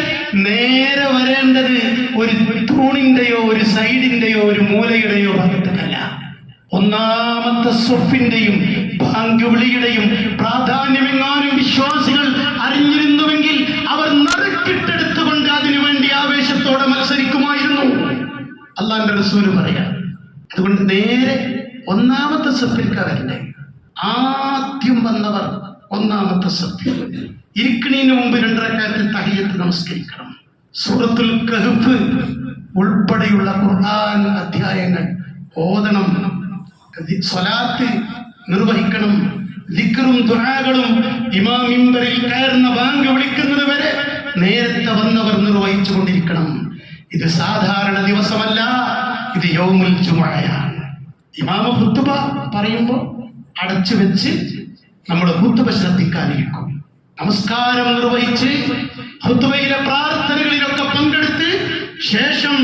നേരെ വരേണ്ടത് ഒരു തൂണിന്റെയോ ഒരു സൈഡിന്റെയോ ഒരു മൂലയുടെയോ ഭാഗത്തേക്കല്ല. ഒന്നാമത്തെ സ്വഫിന്റെയും ബാങ്ക് വിളിയുടെയും പ്രാധാന്യമെങ്ങാനും വിശ്വാസികൾ അറിഞ്ഞിരുന്നുവെങ്കിൽ അവർ നറുക്കിട്ടെടുത്തുകൊണ്ട് അതിനുവേണ്ടി ആവേശത്തോടെ മത്സരിക്കുമായിരുന്നു. അള്ളാന്റെ റസൂല് പറയാം. അതുകൊണ്ട് നേരെ ഒന്നാമത്തെ സഫിൽ കയറണ്ടേ. ആദ്യം വന്നവർ ഒന്നാമത്തെ സഫിൽ ഇരിക്കണീന് മുമ്പ് 2 റക്അത്ത് തഹിയ്യത്ത് നമസ്കരിക്കണം. സൂറത്തുൽ കഹ്ഫ് ഉൾപ്പെടെയുള്ള ഖുർആൻ അധ്യായങ്ങൾ ഓതണം. സ്വലാത്ത് നിർവഹിക്കണം. ദിക്റും ദുആകളും ഇമാം മിമ്പറിൽ കയറുന്ന ബാങ്ക് വിളിക്കുന്നത് വരെ നേരത്തെ വന്നവർ നിർവഹിച്ചു കൊണ്ടിരിക്കണം. ഇത് സാധാരണ ദിവസമല്ല, ഇത് യൗമുൽ ജുമുഅയാണ്. ഇമാമ ഖുത്ബ പറയുമ്പോൾ അടച്ചു വെച്ച് നമ്മൾ ഖുത്ബ ശ്രദ്ധിക്കാനിരിക്കും. നമസ്കാരം നിർവഹിച്ച് ഖുത്ബയിലെ പ്രാർത്ഥനകളിലൊക്കെ പങ്കെടുത്ത് ശേഷം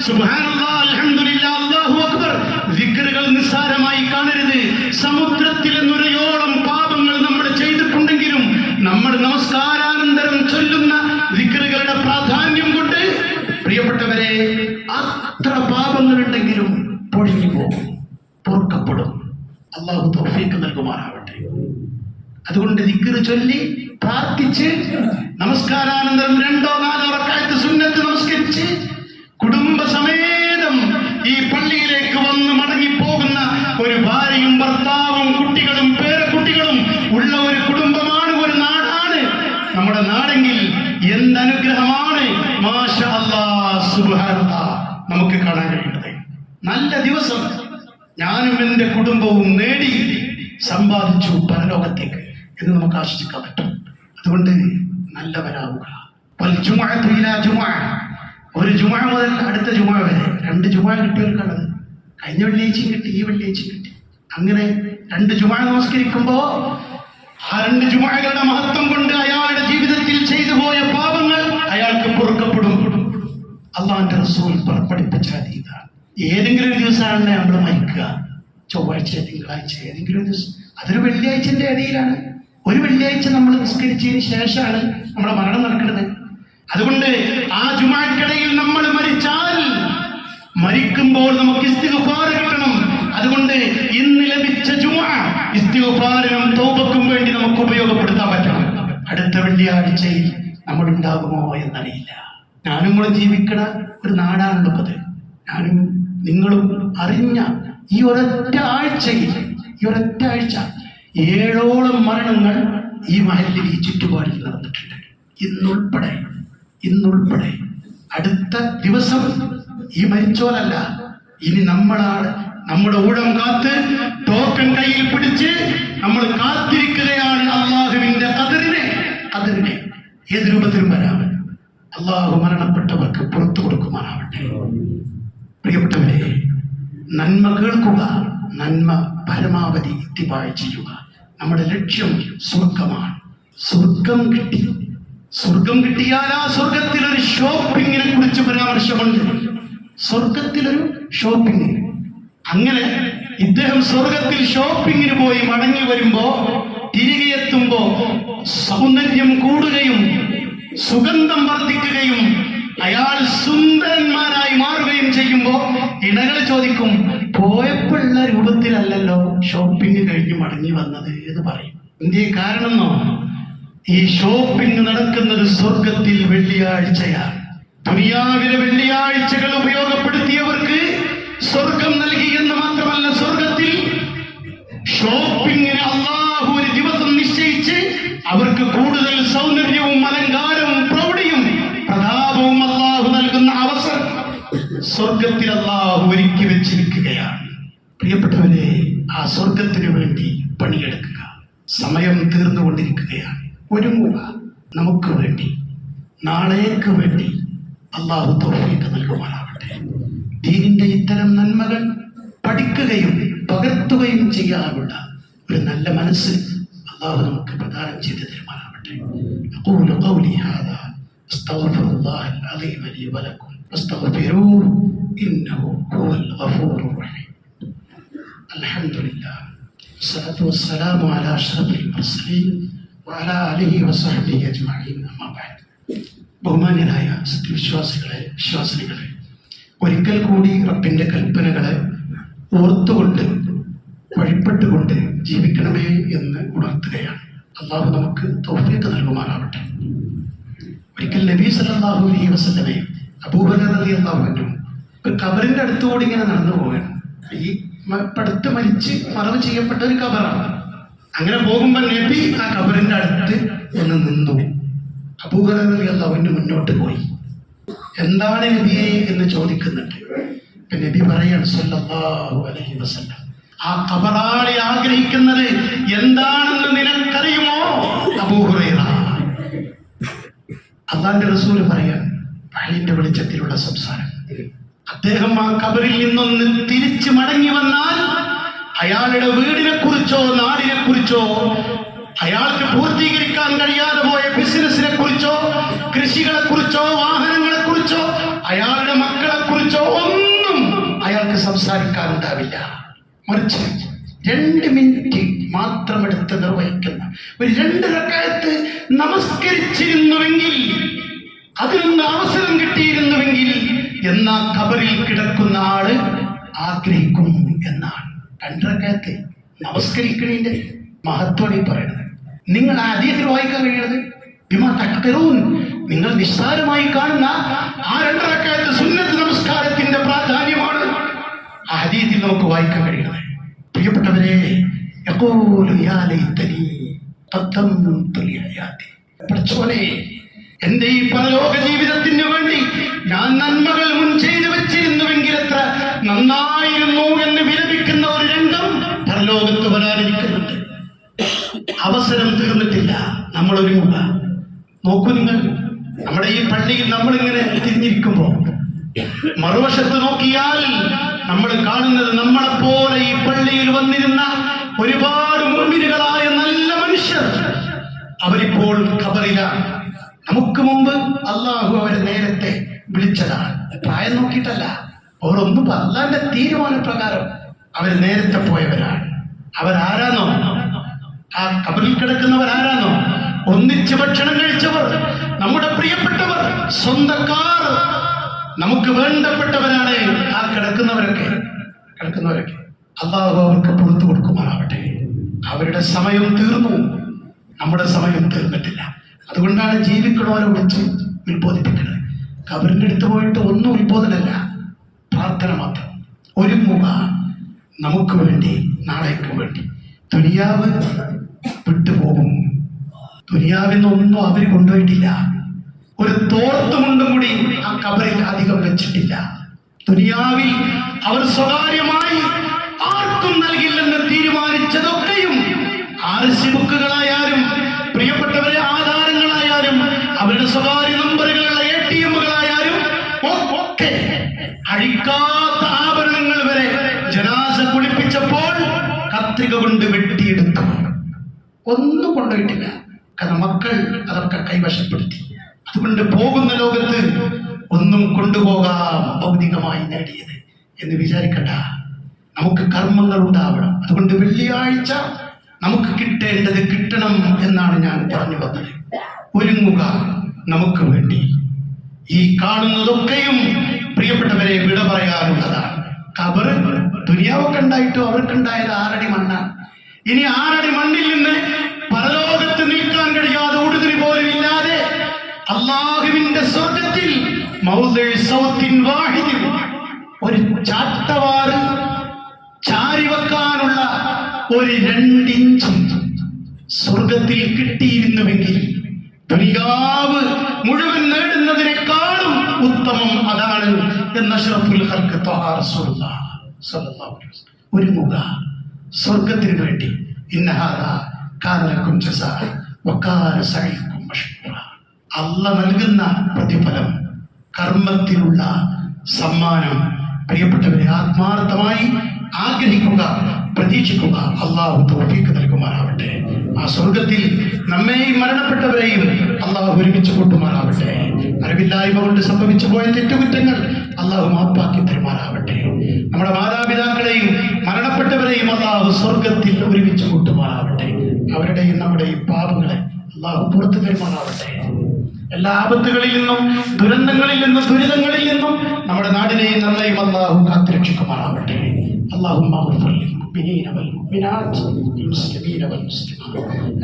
സുബ്ഹാനല്ലാഹ് അൽഹംദുലില്ലാഹ് അല്ലാഹു അക്ബർ ദിക്റുകൾ നിസ്സാരമായി കാണരുത്. സമുദ്രത്തിൽ നുരയോളം പാപങ്ങൾ നമ്മൾ ചെയ്തിട്ടുണ്ടെങ്കിലും നമ്മൾ നമസ്കാരാനന്തരം ചൊല്ലുന്ന ദിക്റുകളുടെ പ്രാധാന്യം കൊണ്ട് പ്രിയപ്പെട്ടവരെ അത്ര പാപങ്ങളുണ്ടെങ്കിലും പൊടിഞ്ഞു പോകും, പൊറുക്കപ്പെടും. അല്ലാഹു തൗഫീഖ് നൽകുമാറാവട്ടെ. അതുകൊണ്ട് ദിക്റ് ചൊല്ലി പ്രാർത്ഥിച്ച് നമസ്കാരാനന്തരം 2-4 റക്അത്ത് സുന്നത്ത് നമസ്കരിച്ച് കുടുംബസമേതം ഈ പള്ളിയിലേക്ക് വന്ന് മടങ്ങിപ്പോകുന്ന ഒരു ഭാര്യയും ഭർത്താവും കുട്ടികളും പേരക്കുട്ടികളും ഉള്ള ഒരു കുടുംബമാണ്, ഒരു നാടാണ് നമ്മുടെ നാടെങ്കിൽ എന്തനുഗ്രഹമാണ് മാഷാ അല്ലാഹ് സുബ്ഹാനല്ലാഹ് നമുക്ക് കാണാൻ കഴിയുന്നത്. നല്ല ദിവസം ഞാനും എൻ്റെ കുടുംബവും നേടി സമ്പാദിച്ചു പരലോകത്തേക്ക് എന്ന് നമുക്ക് ആശ്വസിക്കാൻ പറ്റും. അതുകൊണ്ട് നല്ലവരാവുക. ഒരു ജുമുഅ മുതൽ അടുത്ത ജുമുഅ വരെ 2 ജുമുഅ കിട്ടിയവർക്കാണത്. കഴിഞ്ഞ വെള്ളിയാഴ്ചയും കിട്ടി, ഈ വെള്ളിയാഴ്ചയും കിട്ടി. അങ്ങനെ 2 ജുമുഅ നമസ്കരിക്കുമ്പോ ആ 2 ജുമുഅകളുടെ മഹത്വം കൊണ്ട് അയാളുടെ ജീവിതത്തിൽ ചെയ്തു പോയ പാപങ്ങൾ അയാൾക്ക് പൊറുക്കപ്പെടും. അള്ളാഹുവിന്റെ റസൂൽ പഠിപ്പിച്ച ഇതാണ്. ഏതെങ്കിലും ഒരു ദിവസമാണ് നമ്മൾ മരിക്കുക, ചൊവ്വാഴ്ച, തിങ്കളാഴ്ച, ഏതെങ്കിലും ഒരു ദിവസം. അതൊരു വെള്ളിയാഴ്ചന്റെ ഇടയിലാണ്. ഒരു വെള്ളിയാഴ്ച നമ്മൾ നിസ്കരിച്ചതിന് ശേഷമാണ് നമ്മുടെ മരണം നടക്കുന്നത്. അതുകൊണ്ട് ആ ജുമുഅക്കിടയിൽ നമ്മൾ മരിച്ചാൽ മരിക്കുമ്പോൾ നമുക്ക് ഇസ്തിഗ്ഫാർ കിട്ടണം. അതുകൊണ്ട് ഇന്ന് ലഭിച്ച ജുമുഅ ഇസ്തിഗ്ഫാറിനും തൗബക്കും വേണ്ടി നമുക്ക് ഉപയോഗപ്പെടുത്താൻ പറ്റണം. അടുത്ത വെള്ളിയാഴ്ചയിൽ നമ്മൾ ഉണ്ടാകുമോ എന്നറിയില്ല. ഞാനും കൂടെ ജീവിക്കണ ഒരു നാടാണുള്ളത്. ഞാനും നിങ്ങളും അറിഞ്ഞ ഈ ഒരൊറ്റ ആഴ്ചയിൽ, ഈ ഒരൊറ്റ ആഴ്ച 7ഓളം മരണങ്ങൾ ഈ മഹല്ലിൽ, ഈ ചുറ്റുപാടിൽ നടന്നിട്ടുണ്ട്. ഇന്നുൾപ്പെടെ അടുത്ത ദിവസം ഈ മരിച്ചോലല്ല, ഇനി നമ്മളാണ്. നമ്മുടെ ഊഴം കാത്ത് ടോക്കൺ കയ്യിൽ പിടിച്ച് നമ്മൾ കാത്തിരിക്കുകയാണ് അള്ളാഹുവിന്റെ ഖദറിനെ. ഏത് രൂപത്തിലും വരാം. അള്ളാഹു മരണപ്പെട്ടവർക്ക് പുറത്തു കൊടുക്കുമാറാവട്ടെ. പ്രിയപ്പെട്ടവരെ, നന്മ കേൾക്കുക, നന്മ പരമാവധി ഇത്തിബാഅ് ചെയ്യുക. നമ്മുടെ ലക്ഷ്യം സ്വർഗമാണ്. സ്വർഗം കിട്ടിയാൽ ആ സ്വർഗത്തിലൊരു ഷോപ്പിങ്ങിനെ കുറിച്ച് പരാമർശമുണ്ട്. സ്വർഗത്തിലൊരു ഷോപ്പിംഗ്. അങ്ങനെ ഇദ്ദേഹം സ്വർഗത്തിൽ ഷോപ്പിങ്ങിന് പോയി മടങ്ങി വരുമ്പോ, തിരികെ എത്തുമ്പോ സൗന്ദര്യം കൂടുകയും സുഗന്ധം വർദ്ധിക്കുകയും അയാൾ സുന്ദരന്മാരായി മാറുകയും ചെയ്യുമ്പോ ഇണകൾ ചോദിക്കും, പോയപ്പോഴുള്ള രൂപത്തിലല്ലല്ലോ ഷോപ്പിംഗ് കഴിഞ്ഞ് മടങ്ങി വന്നത് എന്ന് പറയും. എന്തേ കാരണം? ഈ ഷോപ്പിംഗ് നടക്കുന്നത് സ്വർഗത്തിൽ വെള്ളിയാഴ്ചയാണ്. ദുനിയാവിലെ വെള്ളിയാഴ്ചകൾ ഉപയോഗപ്പെടുത്തിയവർക്ക് സ്വർഗം നൽകി എന്ന് മാത്രമല്ല, സ്വർഗത്തിൽ ഷോപ്പിങ്ങിന് അല്ലാഹു ഒരു ദിവസം നിശ്ചയിച്ച് അവർക്ക് കൂടുതൽ സൗന്ദര്യവും അലങ്കാരവും പ്രൗഢിയും പ്രതാപവും അല്ലാഹു നൽകുന്ന അവസരം സ്വർഗത്തിൽ അല്ലാഹു ഒരുക്കി വെച്ചിരിക്കുകയാണ്. പ്രിയപ്പെട്ടവരെ, ആ സ്വർഗത്തിന് വേണ്ടി പണിയെടുക്കുക. സമയം തീർന്നുകൊണ്ടിരിക്കുകയാണ്. ഒരുങ്ങുക. നമുക്ക് വേണ്ടി, നാളേക്ക് വേണ്ടി അല്ലാഹു തൗഫീഖ് നൽകുമാറാവട്ടെ. ദീനിന്റെ ഇത്തരം നന്മകൾ പഠിക്കുകയും പകർത്തുകയും ചെയ്യാനുള്ള ഒരു നല്ല മനസ്സ് അല്ലാഹു നമുക്ക് പ്രദാനം ചെയ്തു തരുമാറാവട്ടെ. അഖൂലു ഖൗലി ഹാദാ അസ്തഗ്ഫിറുല്ലാഹൽ അലീം ലി വലക്കും. ഫസ്തഗ്ഫിറൂഹു ഇന്നഹു ഹുവൽ ഗഫൂറുർ റഹീം. അൽഹംദുലില്ലാഹ് വസ്സലാത്തു വസ്സലാമു അലാ അഷ്റഫിൽ മുർസലീൻ വഅലാ ആലിഹി വസഹ്ബിഹി അജ്മഈൻ. അമ്മാ ബഅദ്. ബഹുമാന്യരായ സത്യവിശ്വാസികളെ, വിശ്വാസിനികളെ, ഒരിക്കൽ കൂടി റബ്ബിന്റെ കൽപ്പനകളെ ഓർത്തുകൊണ്ട് വഴിപ്പെട്ടുകൊണ്ട് ജീവിക്കണമേ എന്ന് ഉണർത്തുകയാണ്. അള്ളാഹു നമുക്ക് തൗഫീഖ് നൽകുമാറാവട്ടെ. ഒരിക്കൽ നബി സല്ലല്ലാഹു അലൈഹി വസല്ലമയും അബൂ ഹുറൈറ റളിയല്ലാഹു അൻഹു ഒരു ഖബറിന്റെ അടുത്തുകൂടി ഇങ്ങനെ നടന്നു പോവുകയാണ്. ഈ പടുത്ത് മരിച്ച് മറവ് ചെയ്യപ്പെട്ട ഒരു ഖബറാണ്. അങ്ങനെ പോകുമ്പോൾ നബി ആ ഖബറിന്റെ അടുത്ത് ഒന്ന് നിന്നു. അബൂ ഹുറൈറ റളിയല്ലാഹു അൻഹു മുന്നോട്ട് പോയി. എന്താണ് നബിയെ എന്ന് ചോദിക്കുന്നുണ്ട്. നബി പറയാണ് സല്ലല്ലാഹു അലൈഹി വസല്ലം, ആ ഖബറാളി ആഗ്രഹിക്കുന്നത് എന്താണെന്ന് നിനക്കറിയുമോ അബൂ ഹുറൈറ? അല്ലാഹുവിന്റെ റസൂൽ പറയാൻ വഹയിന്റെ വെളിച്ചത്തിലുള്ള സംസാരം. അദ്ദേഹം ആ ഖബറിൽ നിന്നൊന്ന് തിരിച്ചു മടങ്ങി വന്നാൽ അയാളുടെ വീടിനെ കുറിച്ചോ നാടിനെ കുറിച്ചോ അയാൾക്ക് പൂർത്തീകരിക്കാൻ കഴിയാതെ പോയ ബിസിനസിനെ കുറിച്ചോ കൃഷികളെ കുറിച്ചോ വാഹനങ്ങളെ കുറിച്ചോ അയാളുടെ മക്കളെ കുറിച്ചോ ഒന്നും അയാൾക്ക് സംസാരിക്കാനുണ്ടാവില്ല. മറിച്ച് 2 മിനിറ്റ് മാത്രം എടുത്ത് നിർവഹിക്കുന്ന ഒരു 2 റക്അത്ത് നമസ്കരിച്ചിരുന്നുവെങ്കിൽ, അതിൽ നിന്ന് അവസരം കിട്ടിയിരുന്നുവെങ്കിൽ എന്നാ ഖബറിൽ കിടക്കുന്ന ആള് ആഗ്രഹിക്കും എന്നാണ്. 2 റക്അത്ത് നമസ്കരിക്കണതിന്റെ മഹത്വമാണ് ഈ പറയുന്നത്. നിങ്ങൾ ആ ഹദീസിൽ വായിക്കാൻ കഴിയുന്നത് ബിമാ തഖ്തിറൂൻ, നിങ്ങൾ നിസ്സാരമായി കാണുന്ന ആ 2 റക്അത്ത് സുന്നത്ത് നമസ്കാരത്തിന്റെ പ്രാധാന്യമാണ് ആ ഹദീസിൽ നമുക്ക് വായിക്കാൻ കഴിയുന്നത്. പ്രിയപ്പെട്ടവരെ, യഖൂലു യാ ലൈതനി ഖദ്ദംതു ലിഹയാതി, പഠിച്ചോനെ, എന്റെ ഈ പരലോക ജീവിതത്തിന് വേണ്ടി ഞാൻ നന്മകൾ മുൻ ചെയ്തു വെച്ചിരുന്നുവെങ്കിൽ എത്ര നന്നായിരുന്നു എന്ന് വിലപിക്കുന്ന ഒരു രംഗം പരലോകത്ത് വരാനിരിക്കുന്നുണ്ട്. അവസരം തീർന്നിട്ടില്ല. നമ്മൾ ഒരുങ്ങുക. നോക്കൂ നിങ്ങൾ, നമ്മുടെ ഈ പള്ളിയിൽ നമ്മളിങ്ങനെ തിരിഞ്ഞിരിക്കുമ്പോ മറുവശത്ത് നോക്കിയാൽ നമ്മൾ കാണുന്നത് നമ്മളെപ്പോലെ ഈ പള്ളിയിൽ വന്നിരുന്ന ഒരുപാട് മുഅ്മിനുകളായ നല്ല മനുഷ്യർ. അവരിപ്പോൾ ഖബറിലാണ്. നമുക്ക് മുമ്പ് അള്ളാഹു അവരെ നേരത്തെ വിളിച്ചതാണ്. പ്രായം നോക്കിയിട്ടല്ല, അവരൊന്നും അള്ളാന്റെ തീരുമാനപ്രകാരം അവർ നേരത്തെ പോയവരാണ്. അവരാരാന്നോ? ആ ഖബറിൽ കിടക്കുന്നവരാരാന്നോ? ഒന്നിച്ച് ഭക്ഷണം കഴിച്ചവർ, നമ്മുടെ പ്രിയപ്പെട്ടവർ, സ്വന്തക്കാർ, നമുക്ക് വേണ്ടപ്പെട്ടവരാണ് ആ കിടക്കുന്നവരൊക്കെ. അള്ളാഹു അവർക്ക് പുറത്തു കൊടുക്കുമാറാവട്ടെ. അവരുടെ സമയം തീർന്നു, നമ്മുടെ സമയം തീർന്നിട്ടില്ല. അതുകൊണ്ടാണ് ജീവിക്കണവരെ വിളിച്ച് ഉത്ബോധിപ്പിക്കുന്നത്. ഖബറിന്റെ അടുത്ത് പോയിട്ട് ഒന്നും ഉത്ബോധനല്ല, പ്രാർത്ഥന മാത്രം. ഒരുങ്ങുക നമുക്ക് വേണ്ടി, നാളേക്ക് വേണ്ടി. ദുനിയാവ് വിട്ടുപോകും. ദുനിയാവിന്നൊന്നും അവർ കൊണ്ടുപോയിട്ടില്ല. ഒരു തോർത്തുമുണ്ടും കൂടി ആ ഖബറിൽ അധികം വെച്ചിട്ടില്ല. ദുനിയാവിൽ അവർ സ്വകാര്യമായി ആർക്കും നൽകില്ലെന്ന് തീരുമാനിച്ചതൊക്കെയും RC ബുക്കുകളായാലും പ്രിയപ്പെട്ടവരെ ആധാരങ്ങളായാലും അവരുടെ സ്വകാര്യ നമ്പറുകളുള്ള ATM-കളായാലും ഒക്കെ അഴിക്കാത്ത ആഭരണങ്ങൾ വരെ ജനാസ കുളിപ്പിച്ചപ്പോൾ കത്രിക കൊണ്ട് വെട്ടിയെടുത്തു. ഒന്നും കൊണ്ടുപോയിട്ടില്ല. കാരണം മക്കൾ അതൊക്കെ കൈവശപ്പെടുത്തി. അതുകൊണ്ട് പോകുന്ന ലോകത്ത് ഒന്നും കൊണ്ടുപോകാം ഭൗതികമായി നേടിയത് എന്ന് വിചാരിക്കണ്ട. നമുക്ക് കർമ്മങ്ങൾ ഉണ്ടാവണം. അതുകൊണ്ട് വെള്ളിയാഴ്ച നമുക്ക് കിട്ടേണ്ടത് കിട്ടണം എന്നാണ് ഞാൻ പറഞ്ഞു വന്നത്. ഒരുങ്ങുക നമുക്ക് വേണ്ടി. ഈ കാണുന്നതൊക്കെയും പ്രിയപ്പെട്ടവരെ വിട പറയാനുള്ളതാണ്. ഖബർ ദുനിയാവൊക്കെ ഉണ്ടായിട്ടും അവർക്കുണ്ടായത് 6 അടി മണ്ണാണ്. ഇനി 6 അടി മണ്ണിൽ നിന്ന് പരലോകത്ത് നിൽക്കാൻ കഴിയാതെ ഉടുതുണി പോലും ഇല്ലാതെ അള്ളാഹുവിന്റെ സ്വർഗത്തിൽ ഒരു ചാട്ടവാറ് ചാരി വെക്കാനുള്ള ഒരു 2 ഇഞ്ച് സ്വർഗത്തിൽ കിട്ടിയിരുന്നുവെങ്കിൽ ദുനിയാവ് മുഴുവൻ നേടുന്നതിനേക്കാളും ഉത്തമം അതാണ് എന്ന് അഷ്റഫുൽ ഖൽഖ് ത്വാഹ റസൂലുള്ളാഹി സ്വല്ലല്ലാഹു അലൈഹി വസല്ലം. ഒരുങ്ങുക സ്വർഗത്തിന് വേണ്ടി. ഇന്നഹാദാ കാന ലക്കും ജസാഅ വകാന സഅയ്കും മഷ്കൂറ. അല്ലാഹ് നൽകുന്ന പ്രതിഫലം, കർമ്മത്തിലുള്ള സമ്മാനം പ്രിയപ്പെട്ടവരെ ആത്മാർത്ഥമായി ആഗ്രഹിക്കുക, പ്രതീക്ഷിക്കുക. അള്ളാഹു തൗഫീഖ് നൽകുമാറാവട്ടെ. ആ സ്വർഗത്തിൽ നമ്മെയും മരണപ്പെട്ടവരെയും അള്ളാഹു ഒരുമിച്ച് കൂട്ടുമാറാവട്ടെ. അറിവില്ലായ്മ കൊണ്ട് സംഭവിച്ചു പോയ തെറ്റുകുറ്റങ്ങൾ അള്ളാഹു മാപ്പാക്കി തരുമാറാവട്ടെ. നമ്മുടെ മാതാപിതാക്കളെയും മരണപ്പെട്ടവരെയും അള്ളാഹു സ്വർഗത്തിൽ ഒരുമിച്ച് കൂട്ടുമാറാവട്ടെ. അവരുടെയും നമ്മുടെയും പാപങ്ങളെ അള്ളാഹു പുറത്തു തരുമാറാവട്ടെ. എല്ലാ ആപത്തുകളിൽ നിന്നും ദുരന്തങ്ങളിൽ നിന്നും ദുരിതങ്ങളിൽ നിന്നും നമ്മുടെ നാടിനെയും നമ്മളെയും അള്ളാഹു കാത്തുരക്ഷിക്കുമാറാവട്ടെ. اللهم اغفر للمؤمنين والمؤمنات والمسلمين والمسلمات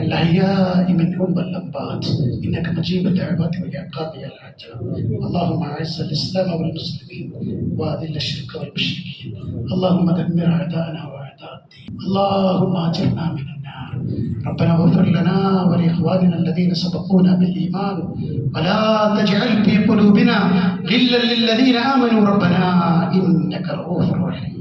الأحياء منهم والأموات إنك مجيب الدعوات والعقاب يا العجاب. اللهم أعز الإسلام والمسلمين وأذل الشرك والمشركين. اللهم دمر أعداءنا وأعداء الدين. اللهم أجرنا من النار. ربنا اغفر لنا ولإخواننا الذين سبقونا بالإيمان ولا تجعل في قلوبنا غلا للذين آمنوا ربنا إنك رؤوف رحيم.